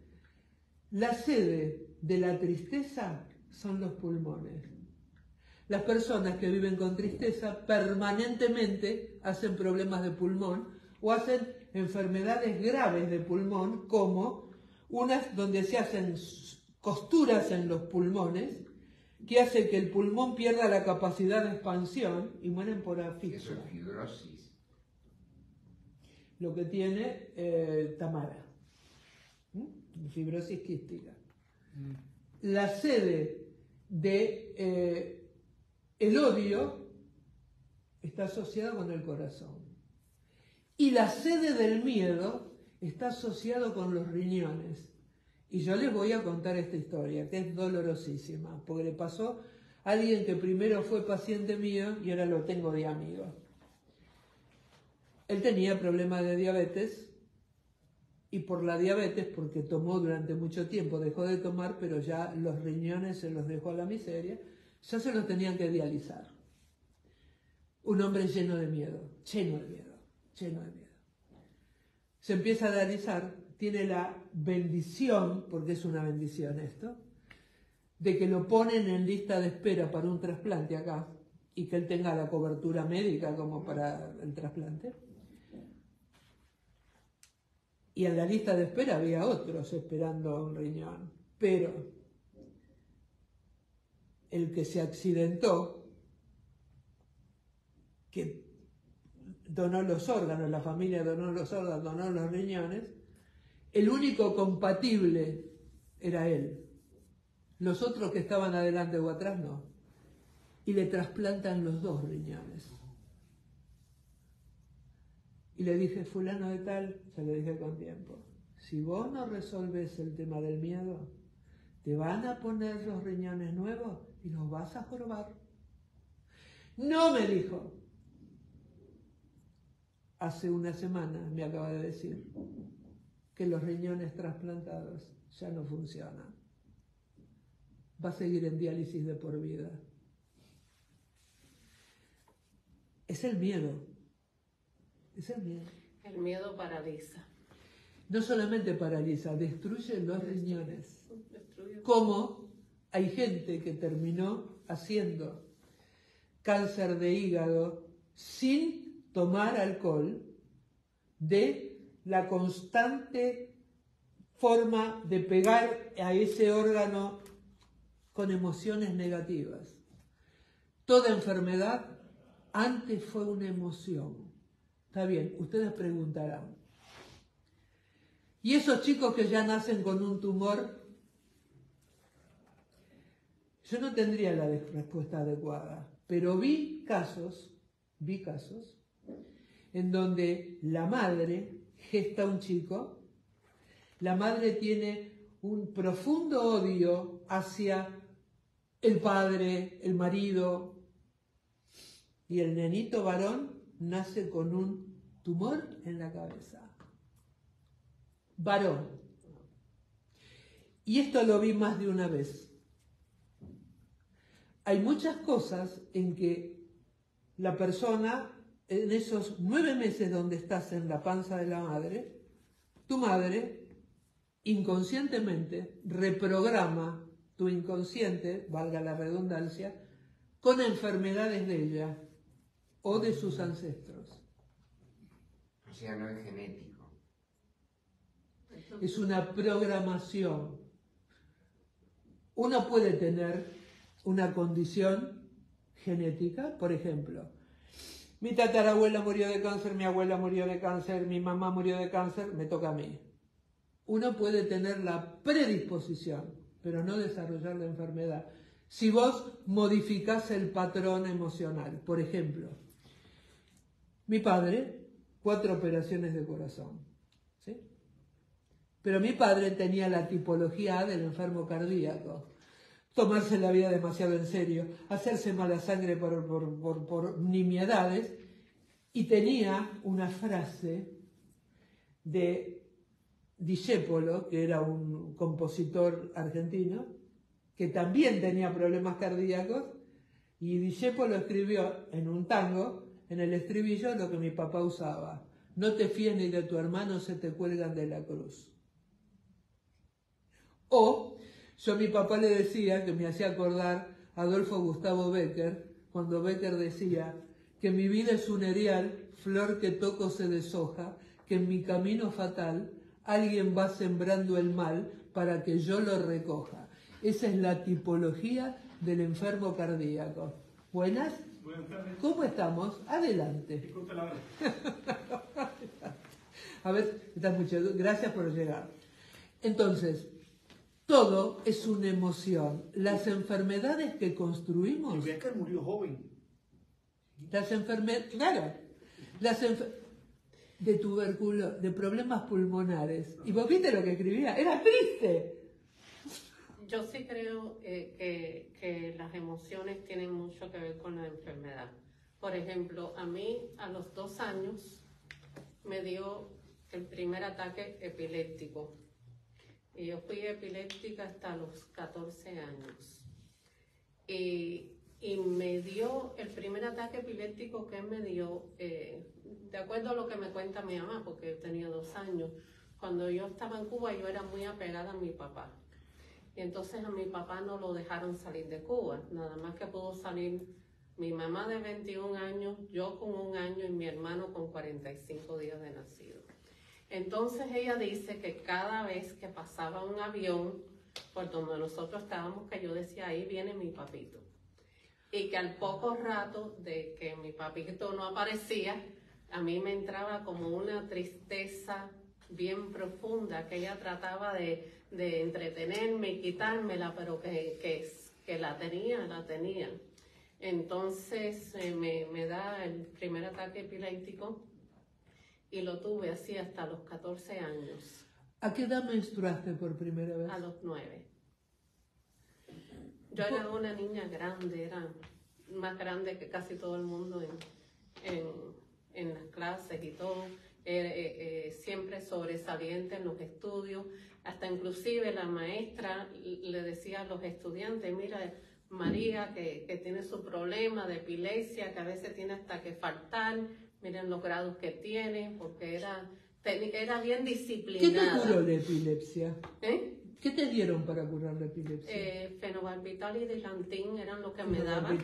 La sede de la tristeza son los pulmones. Las personas que viven con tristeza permanentemente hacen problemas de pulmón o hacen enfermedades graves de pulmón, como unas donde se hacen costuras en los pulmones, que hace que el pulmón pierda la capacidad de expansión y mueren por asfixia. Eso es fibrosis. Lo que tiene Tamara. Fibrosis quística. La sede de el odio está asociada con el corazón. Y la sede del miedo está asociado con los riñones. Y yo les voy a contar esta historia, que es dolorosísima, porque le pasó a alguien que primero fue paciente mío y ahora lo tengo de amigo. Él tenía problemas de diabetes, y por la diabetes, porque tomó durante mucho tiempo, dejó de tomar, pero ya los riñones se los dejó a la miseria, ya se los tenían que dializar. Un hombre lleno de miedo, lleno de miedo, lleno de miedo. Se empieza a dializar, tiene la bendición, porque es una bendición esto, de que lo ponen en lista de espera para un trasplante acá, y que él tenga la cobertura médica como para el trasplante. Y en la lista de espera había otros esperando un riñón. Pero el que se accidentó, que donó los órganos, la familia donó los órganos, donó los riñones, el único compatible era él. Los otros que estaban adelante o atrás no. Y le trasplantan los 2 riñones. Y le dije, fulano de tal, se lo dije con tiempo, si vos no resolves el tema del miedo, te van a poner los riñones nuevos y los vas a jorobar. No, me dijo. Hace una semana me acaba de decir que los riñones trasplantados ya no funcionan. Va a seguir en diálisis de por vida. Es el miedo. Es el miedo. El miedo paraliza. No solamente paraliza, destruye los riñones. Como hay gente que terminó haciendo cáncer de hígado sin tomar alcohol, de la constante forma de pegar a ese órgano con emociones negativas. Toda enfermedad antes fue una emoción. Está bien, ustedes preguntarán. ¿Y esos chicos que ya nacen con un tumor? Yo no tendría la respuesta adecuada, pero vi casos en donde la madre gesta un chico, la madre tiene un profundo odio hacia el padre, el marido, y el nenito varón nace con un tumor en la cabeza. Varón. Y esto lo vi más de una vez. Hay muchas cosas en que la persona, en esos 9 meses donde estás en la panza de la madre, tu madre inconscientemente reprograma tu inconsciente, valga la redundancia, con enfermedades de ella o de sus ancestros. O sea, no es genético. Es una programación. Uno puede tener una condición genética, por ejemplo, mi tatarabuela murió de cáncer, mi abuela murió de cáncer, mi mamá murió de cáncer, me toca a mí. Uno puede tener la predisposición, pero no desarrollar la enfermedad. Si vos modificás el patrón emocional, por ejemplo, mi padre, 4 operaciones de corazón, ¿sí? Pero mi padre tenía la tipología del enfermo cardíaco. Tomarse la vida demasiado en serio, hacerse mala sangre por nimiedades, y tenía una frase de Discépolo, que era un compositor argentino, que también tenía problemas cardíacos, y Discépolo escribió en un tango, en el estribillo, lo que mi papá usaba: no te fíes ni de tu hermano, se te cuelgan de la cruz. O yo a mi papá le decía, que me hacía acordar a Adolfo Gustavo Bécquer, cuando Bécquer decía que mi vida es un erial, flor que toco se deshoja, que en mi camino fatal alguien va sembrando el mal para que yo lo recoja. Esa es la tipología del enfermo cardíaco. ¿Buenas? Buenas tardes. ¿Cómo estamos? Adelante. Disculpe la hora. A ver, gracias por llegar. Entonces, todo es una emoción. Las enfermedades que construimos... Y Bécquer murió joven. Las enfermedades... Claro. de problemas pulmonares. ¿Y vos viste lo que escribía? Era triste. Yo sí creo que las emociones tienen mucho que ver con la enfermedad. Por ejemplo, a mí a los 2 años me dio el primer ataque epiléptico. Y yo fui epiléptica hasta los 14 años. Y me dio el primer ataque epiléptico que me dio, de acuerdo a lo que me cuenta mi mamá, porque tenía 2 años. Cuando yo estaba en Cuba, yo era muy apegada a mi papá. Y entonces a mi papá no lo dejaron salir de Cuba. Nada más que pudo salir mi mamá de 21 años, yo con 1 año y mi hermano con 45 días de nacido. Entonces ella dice que cada vez que pasaba un avión por donde nosotros estábamos, que yo decía, ahí viene mi papito. Y que al poco rato de que mi papito no aparecía, a mí me entraba como una tristeza bien profunda, que ella trataba de entretenerme y quitármela, pero que la tenía. Entonces me da el primer ataque epiléptico y lo tuve así hasta los 14 años. ¿A qué edad menstruaste por primera vez? A los 9. Yo era una niña grande, era más grande que casi todo el mundo en las clases y todo. Siempre sobresaliente en los estudios, hasta inclusive la maestra le decía a los estudiantes, mira, María que tiene su problema de epilepsia, que a veces tiene hasta que faltar, miren los grados que tiene, porque era bien disciplinada. ¿Qué te curó la epilepsia? ¿Qué te dieron para curar la epilepsia? Fenobarbital y dilantín eran lo que me daban.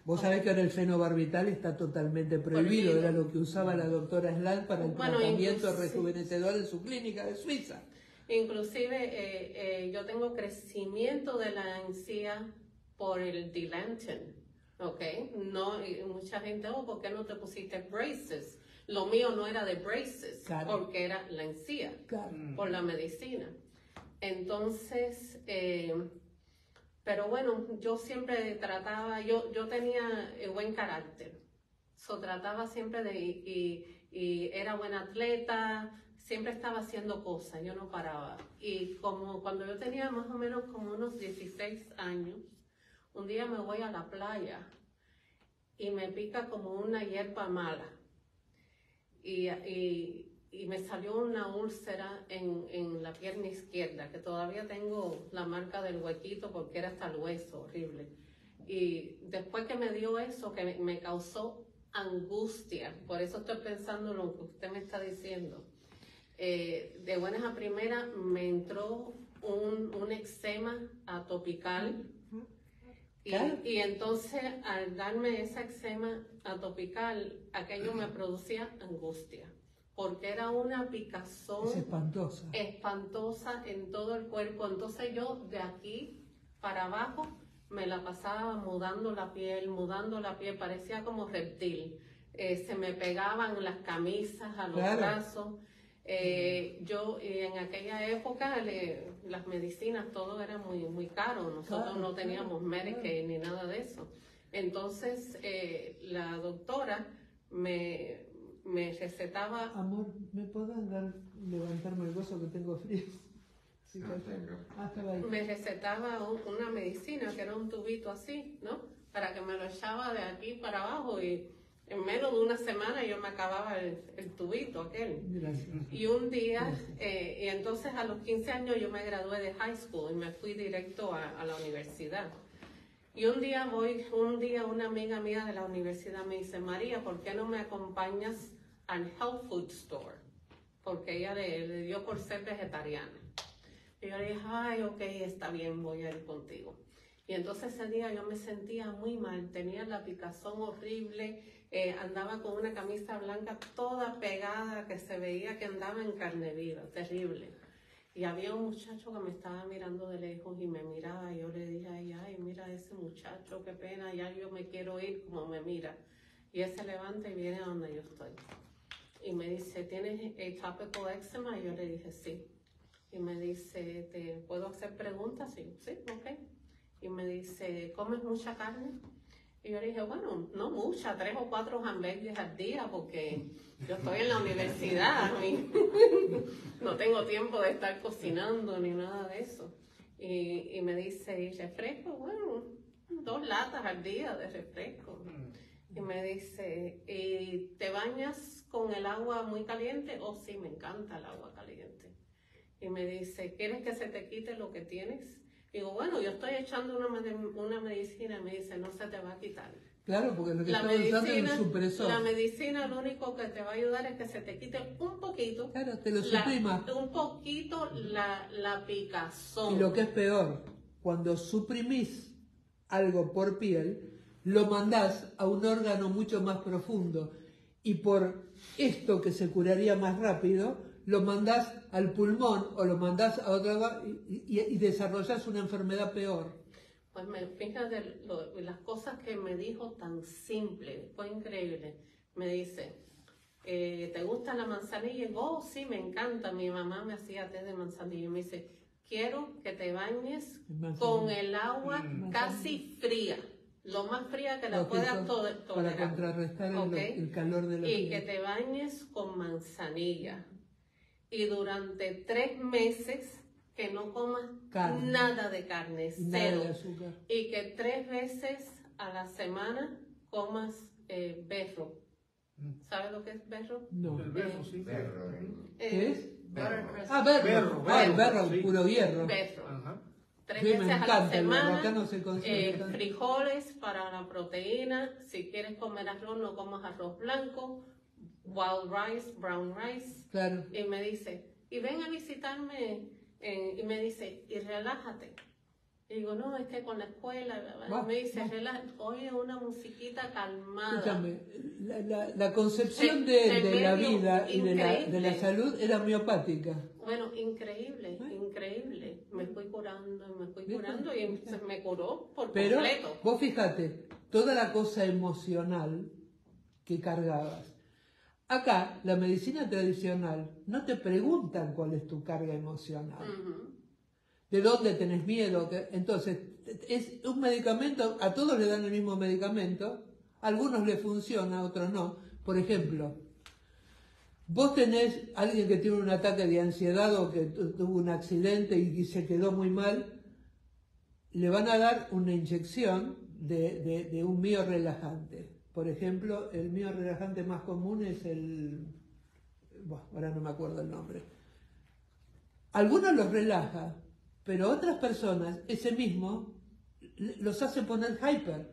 Vos sabés que ahora el fenobarbital está totalmente prohibido, era lo que usaba la doctora Slal para el tratamiento rejuvenecedor en su clínica de Suiza. Inclusive yo tengo crecimiento de la encía por el dilantin, ¿ok? No, y mucha gente, ¿por qué no te pusiste braces? Lo mío no era de braces, claro, porque era la encía, claro, por la medicina. Entonces, pero bueno, yo siempre trataba, yo tenía buen carácter, trataba siempre y era buena atleta, siempre estaba haciendo cosas, yo no paraba. Y como cuando yo tenía más o menos como unos 16 años, un día me voy a la playa y me pica como una hierba mala. Y me salió una úlcera en la pierna izquierda, que todavía tengo la marca del huequito porque era hasta el hueso, horrible. Y después que me dio eso, que me causó angustia, por eso estoy pensando en lo que usted me está diciendo. De buenas a primeras me entró un eczema atopical. Y entonces al darme esa eczema atopical, aquello me producía angustia, porque era una picazón espantosa en todo el cuerpo. Entonces yo de aquí para abajo me la pasaba mudando la piel, parecía como reptil. Se me pegaban las camisas a los brazos. Yo en aquella época las medicinas todo era muy caro, nosotros no teníamos Medicaid ni nada de eso. Entonces la doctora me recetaba. Amor, ¿me puedes levantarme el gozo que tengo frío? Sí, me recetaba una medicina que era un tubito así, ¿no? Para que me lo echaba de aquí para abajo y en menos de una semana yo me acababa el tubito aquel. Gracias. Y un día, y entonces a los 15 años yo me gradué de high school y me fui directo a la universidad. Y un día una amiga mía de la universidad me dice, María, ¿por qué no me acompañas al health food store? Porque ella le dio por ser vegetariana. Y yo le dije, ay, ok, está bien, voy a ir contigo. Y entonces ese día yo me sentía muy mal, tenía la picazón horrible, andaba con una camisa blanca toda pegada, que se veía que andaba en carne viva, terrible. Y había un muchacho que me estaba mirando de lejos y me miraba, y yo le dije, ay, mira ese muchacho, qué pena, ya yo me quiero ir como me mira. Y él se levanta y viene a donde yo estoy. Y me dice, ¿tienes atopical eczema? Y yo le dije, sí. Y me dice, ¿te puedo hacer preguntas? Y sí, ok. Y me dice, ¿comes mucha carne? Y yo le dije, bueno, no muchas, 3 o 4 hamburguesas al día, porque yo estoy en la universidad y no tengo tiempo de estar cocinando ni nada de eso. Y me dice, ¿y refresco? Bueno, 2 latas al día de refresco. Y me dice, ¿y te bañas con el agua muy caliente? Oh, sí, me encanta el agua caliente. Y me dice, ¿quieres que se te quite lo que tienes? Digo, bueno, yo estoy echando una medicina. Y me dice, no se te va a quitar. Claro, porque lo que está usando es un supresor. La medicina lo único que te va a ayudar es que se te quite un poquito. Claro, te lo suprima. Un poquito la picazón. Y lo que es peor, cuando suprimís algo por piel, lo mandás a un órgano mucho más profundo. Y por esto que se curaría más rápido, lo mandás al pulmón o lo mandás a otro lugar y desarrollás una enfermedad peor. Pues me fijas de las cosas que me dijo tan simple, fue increíble. Me dice, ¿te gusta la manzanilla? Y digo, oh, sí, me encanta. Mi mamá me hacía té de manzanilla. Y me dice, quiero que te bañes con el agua casi fría. Lo más fría que la puedas tolerar. Para contrarrestar el calor de la piel. Y que te bañes con manzanilla. Y durante 3 meses que no comas nada de carne, cero. Nada de azúcar. Y que 3 veces a la semana comas berro. ¿Sabes lo que es berro? No. El berro, sí. Berro, ¿Qué es? berro. Ah, berro. El berro, sí. puro hierro. Berro. Ajá. 3 Sí, veces me a la encanta, semana. acá no se consigue tanto. Frijoles para la proteína. Si quieres comer arroz, no comas arroz blanco. Wild rice, brown rice. Claro. Y me dice, y ven a visitarme, y me dice, y relájate. Y digo, no, es que con la escuela, y me dice, oye, una musiquita calmada. Escúchame, la concepción de la vida y de la salud era homeopática. Bueno, increíble, increíble. Me fui curando y me curó por Pero completo. vos fíjate, toda la cosa emocional que cargabas. Acá, la medicina tradicional, no te preguntan cuál es tu carga emocional. ¿De dónde tenés miedo? Entonces, es un medicamento, a todos le dan el mismo medicamento, a algunos le funciona, a otros no. Por ejemplo, vos tenés alguien que tiene un ataque de ansiedad o que tuvo un accidente y se quedó muy mal, le van a dar una inyección de un miorelajante. Por ejemplo, el miorelajante más común es ahora no me acuerdo el nombre. Algunos los relaja, pero otras personas, ese mismo, los hace poner hyper.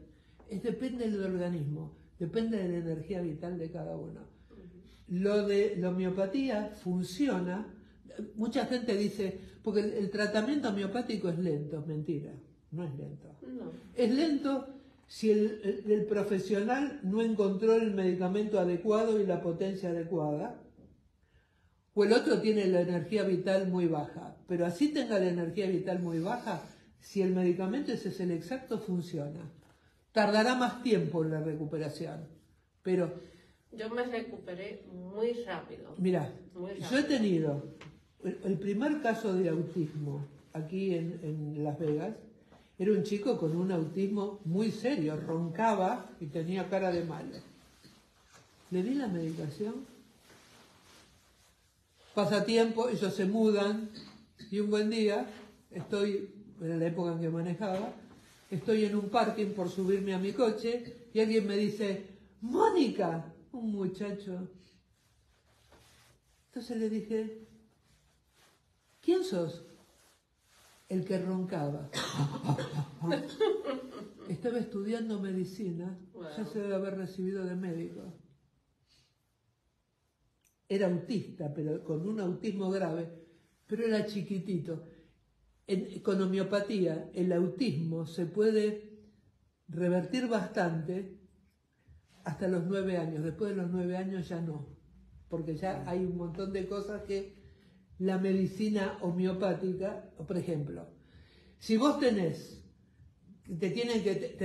Depende del organismo, depende de la energía vital de cada uno. Lo de la homeopatía funciona. Mucha gente dice, porque el tratamiento homeopático es lento, mentira, no es lento. No. Es lento si el profesional no encontró el medicamento adecuado y la potencia adecuada, o el otro tiene la energía vital muy baja. Pero así tenga la energía vital muy baja, si el medicamento ese es el exacto, funciona. Tardará más tiempo en la recuperación, pero... Yo me recuperé muy rápido. Mira, Muy rápido. yo he tenido el primer caso de autismo aquí en Las Vegas. Era un chico con un autismo muy serio, roncaba y tenía cara de malo. Le di la medicación. Pasa tiempo, ellos se mudan y un buen día, era la época en que manejaba, estoy en un parking por subirme a mi coche y alguien me dice, Mónica, un muchacho. Entonces le dije, ¿quién sos? El que roncaba. Estaba estudiando medicina, ya se debe haber recibido de médico. Era autista, pero con un autismo grave, pero era chiquitito. Con homeopatía, el autismo se puede revertir bastante hasta los 9 años. Después de los 9 años ya no, porque ya hay un montón de cosas que la medicina homeopática, por ejemplo, si vos te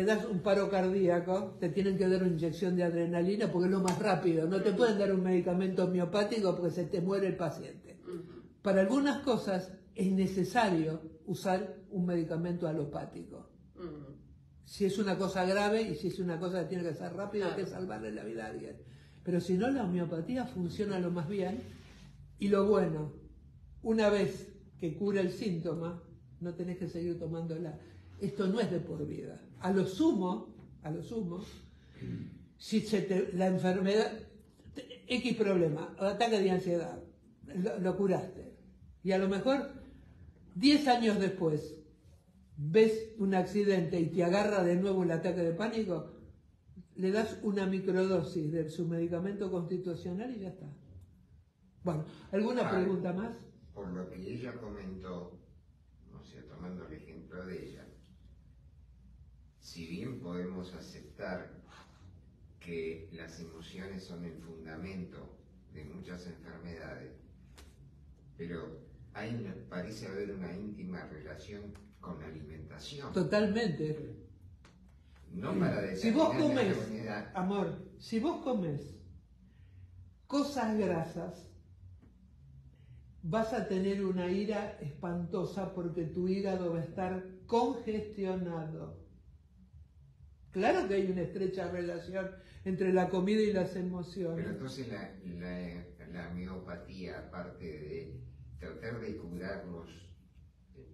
das un paro cardíaco, te tienen que dar una inyección de adrenalina porque es lo más rápido, no te pueden dar un medicamento homeopático porque se te muere el paciente. Para algunas cosas es necesario usar un medicamento alopático. si es una cosa grave y si es una cosa que tiene que ser rápida, Claro. hay que salvarle la vida a alguien. Pero si no, la homeopatía funciona lo más bien. Y lo bueno, una vez que cura el síntoma, no tenés que seguir tomándola. Esto no es de por vida. A lo sumo, si la enfermedad, X problema, ataque de ansiedad, lo curaste. Y a lo mejor 10 años después ves un accidente y te agarra de nuevo el ataque de pánico, le das una microdosis de su medicamento constitucional y ya está. Bueno, ¿alguna pregunta más? Por lo que ella comentó, no sé, tomando el ejemplo de ella, si bien podemos aceptar que las emociones son el fundamento de muchas enfermedades, pero parece haber una íntima relación con la alimentación. Totalmente. No para Si vos determinar la comes, enfermedad. amor, si vos comes cosas grasas, vas a tener una ira espantosa porque tu hígado va a estar congestionado. Claro que hay una estrecha relación entre la comida y las emociones. Pero entonces la homeopatía, aparte de tratar de curar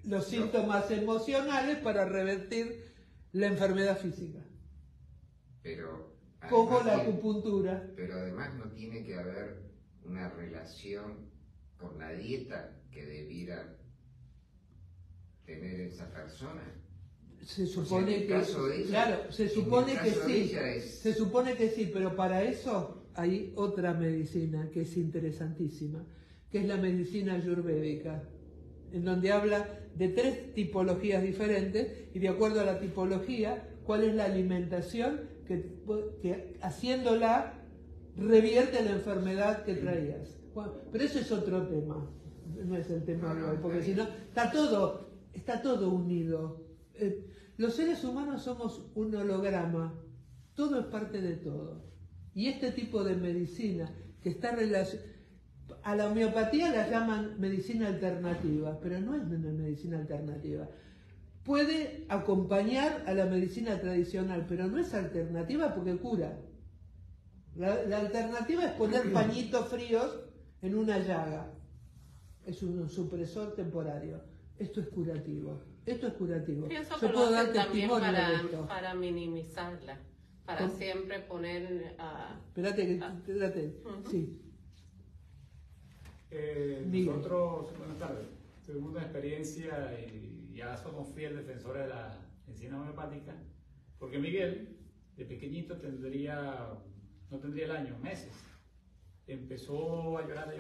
los síntomas emocionales para revertir la enfermedad física. Pero Como la acupuntura. Pero además no tiene que haber una relación con la dieta que debiera tener esa persona. Se supone que, claro, se supone que sí, se supone que sí, pero para eso hay otra medicina que es interesantísima, que es la medicina ayurvédica, en donde habla de 3 tipologías diferentes y de acuerdo a la tipología, cuál es la alimentación que haciéndola revierte la enfermedad que traías. Bueno, pero ese es otro tema, no es el tema de hoy, porque si no, está todo unido. Los seres humanos somos un holograma, todo es parte de todo. Y este tipo de medicina que está relacionada, a la homeopatía la llaman medicina alternativa, pero no es una medicina alternativa. Puede acompañar a la medicina tradicional, pero no es alternativa porque cura. La alternativa es poner pañitos fríos en una llaga. Es un supresor temporario. Esto es curativo. Esto es curativo. Pienso Yo que puedo lo dar hacen también testimonio de esto. para minimizarla, para siempre poner a... Espérate, sí. Nosotros, buenas tardes, tuvimos una experiencia y ya somos fieles defensores de la medicina homeopática, porque Miguel, de pequeñito, no tendría el año, meses. Empezó a llorar,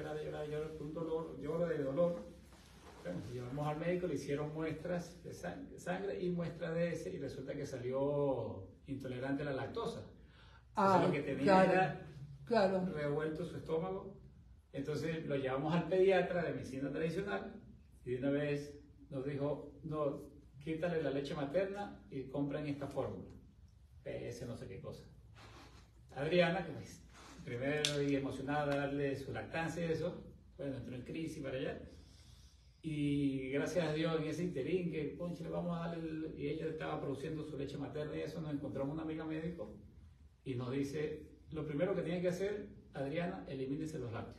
un dolor, lloro de dolor. Bueno, llevamos al médico, le hicieron muestras de sangre y muestras de ese, y resulta que salió intolerante a la lactosa. Entonces, lo que tenía era revuelto su estómago. Entonces lo llevamos al pediatra de medicina tradicional y de una vez nos dijo, no, quítale la leche materna y compran esta fórmula, PS no sé qué cosa. Adriana, que pues, primero y emocionada de darle su lactancia y eso, bueno, entró en crisis para allá. Y gracias a Dios en ese interín que, conche, le vamos a darle, y ella estaba produciendo su leche materna y eso, nos encontramos una amiga médico y nos dice, lo primero que tiene que hacer, Adriana, elimínese los lácteos.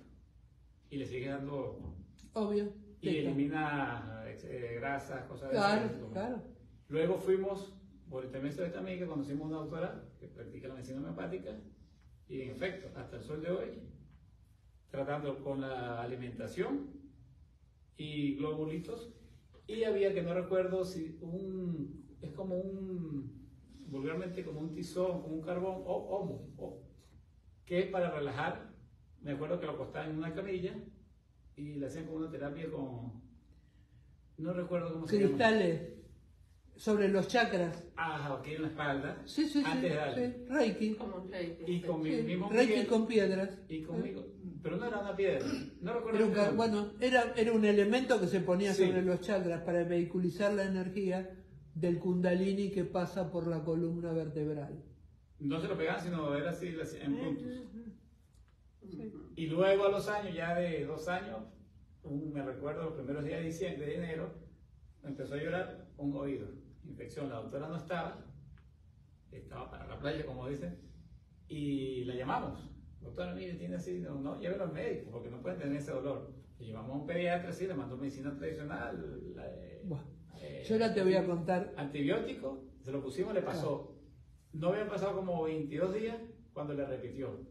Y le sigue dando... Obvio. Y elimina grasas, cosas de eso. Claro. Luego fuimos, por intermedio de esta amiga, conocimos una doctora que practica la medicina homeopática y en efecto, hasta el sol de hoy, tratando con la alimentación y globulitos, y había que no recuerdo si es como vulgarmente como un tizón, como un carbón o homo, que es para relajar. Me acuerdo que lo acostaban en una camilla y le hacían como una terapia con, no recuerdo cómo se llama. Cristales sobre los chakras. Ajá, aquí en la espalda. Sí, antes de darle. sí, Reiki. Como Reiki. Y con mi mismo Reiki Miguel, con piedras. y conmigo, pero no era una piedra, no recuerdo. Era un elemento que se ponía sobre los chakras para vehiculizar la energía del kundalini que pasa por la columna vertebral. No se lo pegaban, sino era así en puntos. Y luego a los años, ya de 2 años, me recuerdo los primeros días de enero, me empezó a llorar un oído, infección, la doctora no estaba, estaba para la playa, como dicen, y la llamamos. Doctora, mire, tiene así, no, llévelo al médico, porque no puede tener ese dolor. Le llevamos a un pediatra, sí, le mandó medicina tradicional. Yo ahora te voy a contar. Antibiótico, se lo pusimos, le pasó. No habían pasado como 22 días cuando le repitió.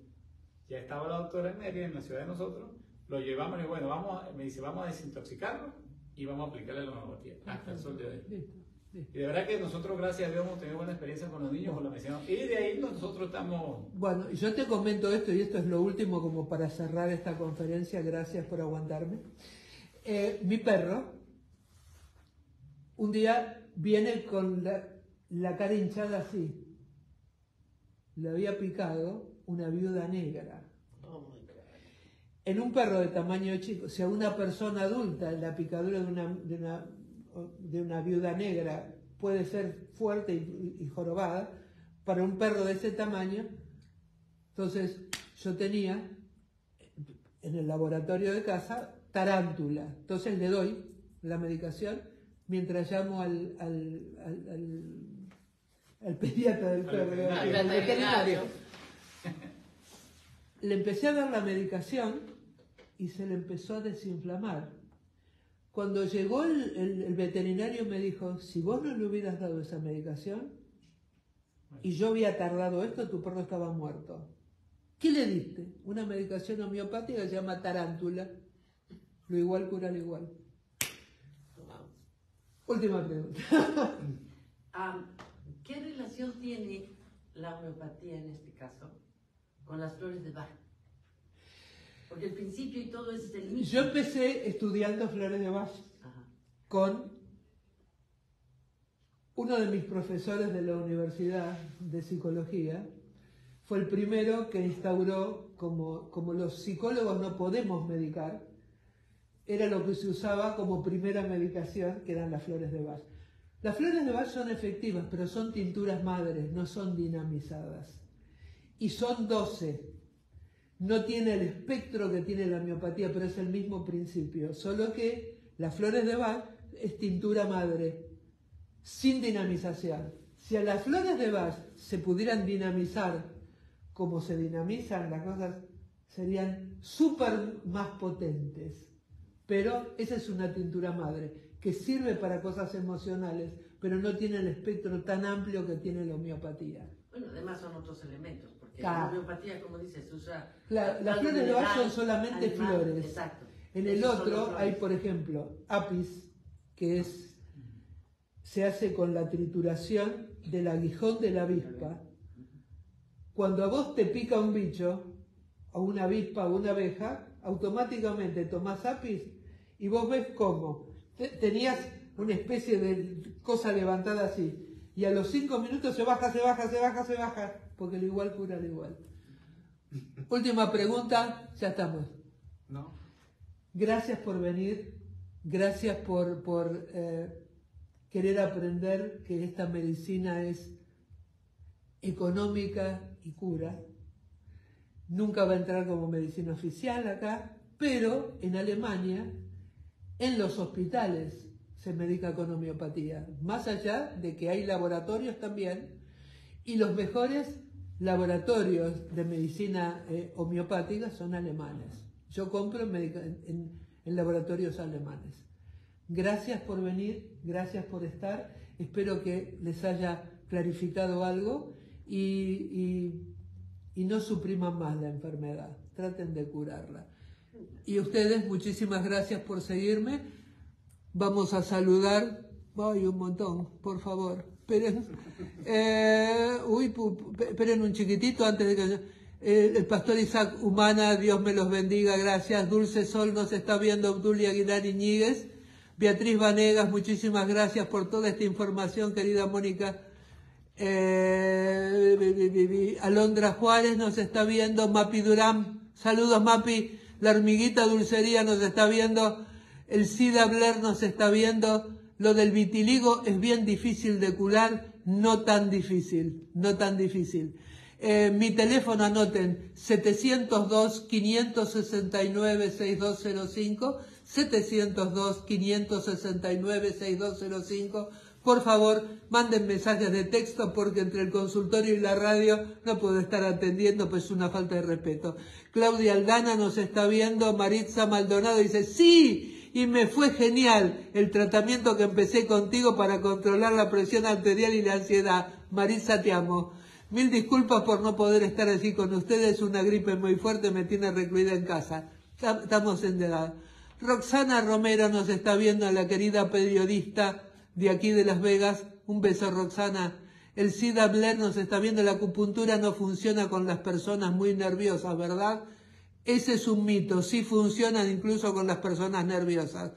Ya estaba la doctora en Mérida, en la ciudad de nosotros, lo llevamos y bueno, me dice, vamos a desintoxicarlo y vamos a aplicarle la homeopatía hasta el sol de hoy. Y de verdad que nosotros, gracias a Dios, hemos tenido buena experiencia con los niños, con la medicina. Y de ahí nosotros estamos... Bueno, yo te comento esto, y esto es lo último como para cerrar esta conferencia, gracias por aguantarme. Mi perro, un día viene con la cara hinchada así. Le había picado una viuda negra. En un perro de tamaño chico, o sea, una persona adulta, la picadura de una viuda negra puede ser fuerte y jorobada. Para un perro de ese tamaño, entonces yo tenía en el laboratorio de casa tarántula. Entonces le doy la medicación mientras llamo al pediatra del perro, al veterinario. Le empecé a dar la medicación y se le empezó a desinflamar. Cuando llegó el veterinario me dijo, si vos no le hubieras dado esa medicación y yo había tardado esto, tu perro estaba muerto. ¿Qué le diste? Una medicación homeopática que se llama tarántula. Lo igual cura lo igual. Última pregunta. ¿Qué relación tiene la homeopatía en este caso con las flores de Bach? Porque el principio y todo es el mismo. Yo empecé estudiando flores de Bach con uno de mis profesores de la Universidad de Psicología. Fue el primero que instauró, como los psicólogos no podemos medicar, era lo que se usaba como primera medicación, que eran las flores de Bach. Las flores de Bach son efectivas, pero son tinturas madres, no son dinamizadas. Y son 12. No tiene el espectro que tiene la homeopatía, pero es el mismo principio. Solo que las flores de Bach es tintura madre, sin dinamización. Si a las flores de Bach se pudieran dinamizar como se dinamizan, las cosas serían súper más potentes. Pero esa es una tintura madre, que sirve para cosas emocionales, pero no tiene el espectro tan amplio que tiene la homeopatía. Bueno, además son otros elementos, porque claro. La homeopatía, como dices, se usa... Las flores de Bach son solamente flores. Exacto. En el otro hay, por ejemplo, apis, que se hace con la trituración del aguijón de la avispa. Cuando a vos te pica un bicho, o una avispa o una abeja, automáticamente tomás apis y vos ves cómo tenías una especie de cosa levantada así, y a los 5 minutos se baja, porque lo igual cura lo igual. Última pregunta, ya estamos. ¿No? Gracias por venir, gracias por querer aprender que esta medicina es económica y cura. Nunca va a entrar como medicina oficial acá, pero en Alemania, en los hospitales, se medica con homeopatía. Más allá de que hay laboratorios también, y los mejores laboratorios de medicina homeopática son alemanes. Yo compro en laboratorios alemanes. Gracias por venir, gracias por estar. Espero que les haya clarificado algo y no supriman más la enfermedad. Traten de curarla. Y ustedes, muchísimas gracias por seguirme. Vamos a saludar. Ay, un montón, por favor. Esperen. Esperen un chiquitito antes de que... el pastor Isaac Humana, Dios me los bendiga, gracias. Dulce Sol nos está viendo, Obdulia Aguilar Iñiguez. Beatriz Vanegas, muchísimas gracias por toda esta información, querida Mónica. Alondra Juárez nos está viendo. Mapi Durán, saludos Mapi. La hormiguita Dulcería nos está viendo. El SIDA Blair nos está viendo. Lo del vitiligo es bien difícil de curar, no tan difícil, no tan difícil. Mi teléfono, anoten, 702-569-6205, 702-569-6205, Por favor, manden mensajes de texto porque entre el consultorio y la radio no puedo estar atendiendo, pues es una falta de respeto. Claudia Aldana nos está viendo, Maritza Maldonado dice, sí, y me fue genial el tratamiento que empecé contigo para controlar la presión arterial y la ansiedad. Maritza, te amo. Mil disculpas por no poder estar aquí con ustedes, una gripe muy fuerte me tiene recluida en casa. Estamos en edad. Roxana Romero nos está viendo, la querida periodista de aquí de Las Vegas. Un beso, Roxana. El Cida Blair nos está viendo, la acupuntura no funciona con las personas muy nerviosas, ¿verdad? Ese es un mito, sí funcionan incluso con las personas nerviosas.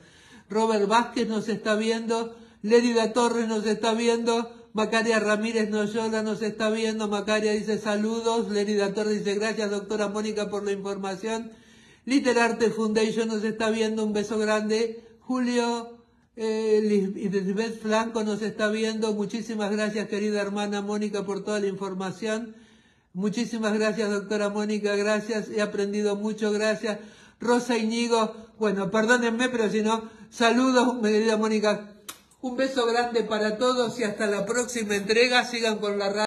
Robert Vázquez nos está viendo, Lérida Torres nos está viendo, Macaria Ramírez Noyola nos está viendo, Macaria dice saludos, Lérida Torres dice gracias doctora Mónica por la información, Literarte Foundation nos está viendo, un beso grande, Julio Lisbeth Flanco nos está viendo, muchísimas gracias querida hermana Mónica por toda la información, muchísimas gracias doctora Mónica, gracias, he aprendido mucho, gracias. Rosa Iñigo, bueno, perdónenme, pero si no, saludos, mi querida Mónica, un beso grande para todos y hasta la próxima entrega, sigan con la radio.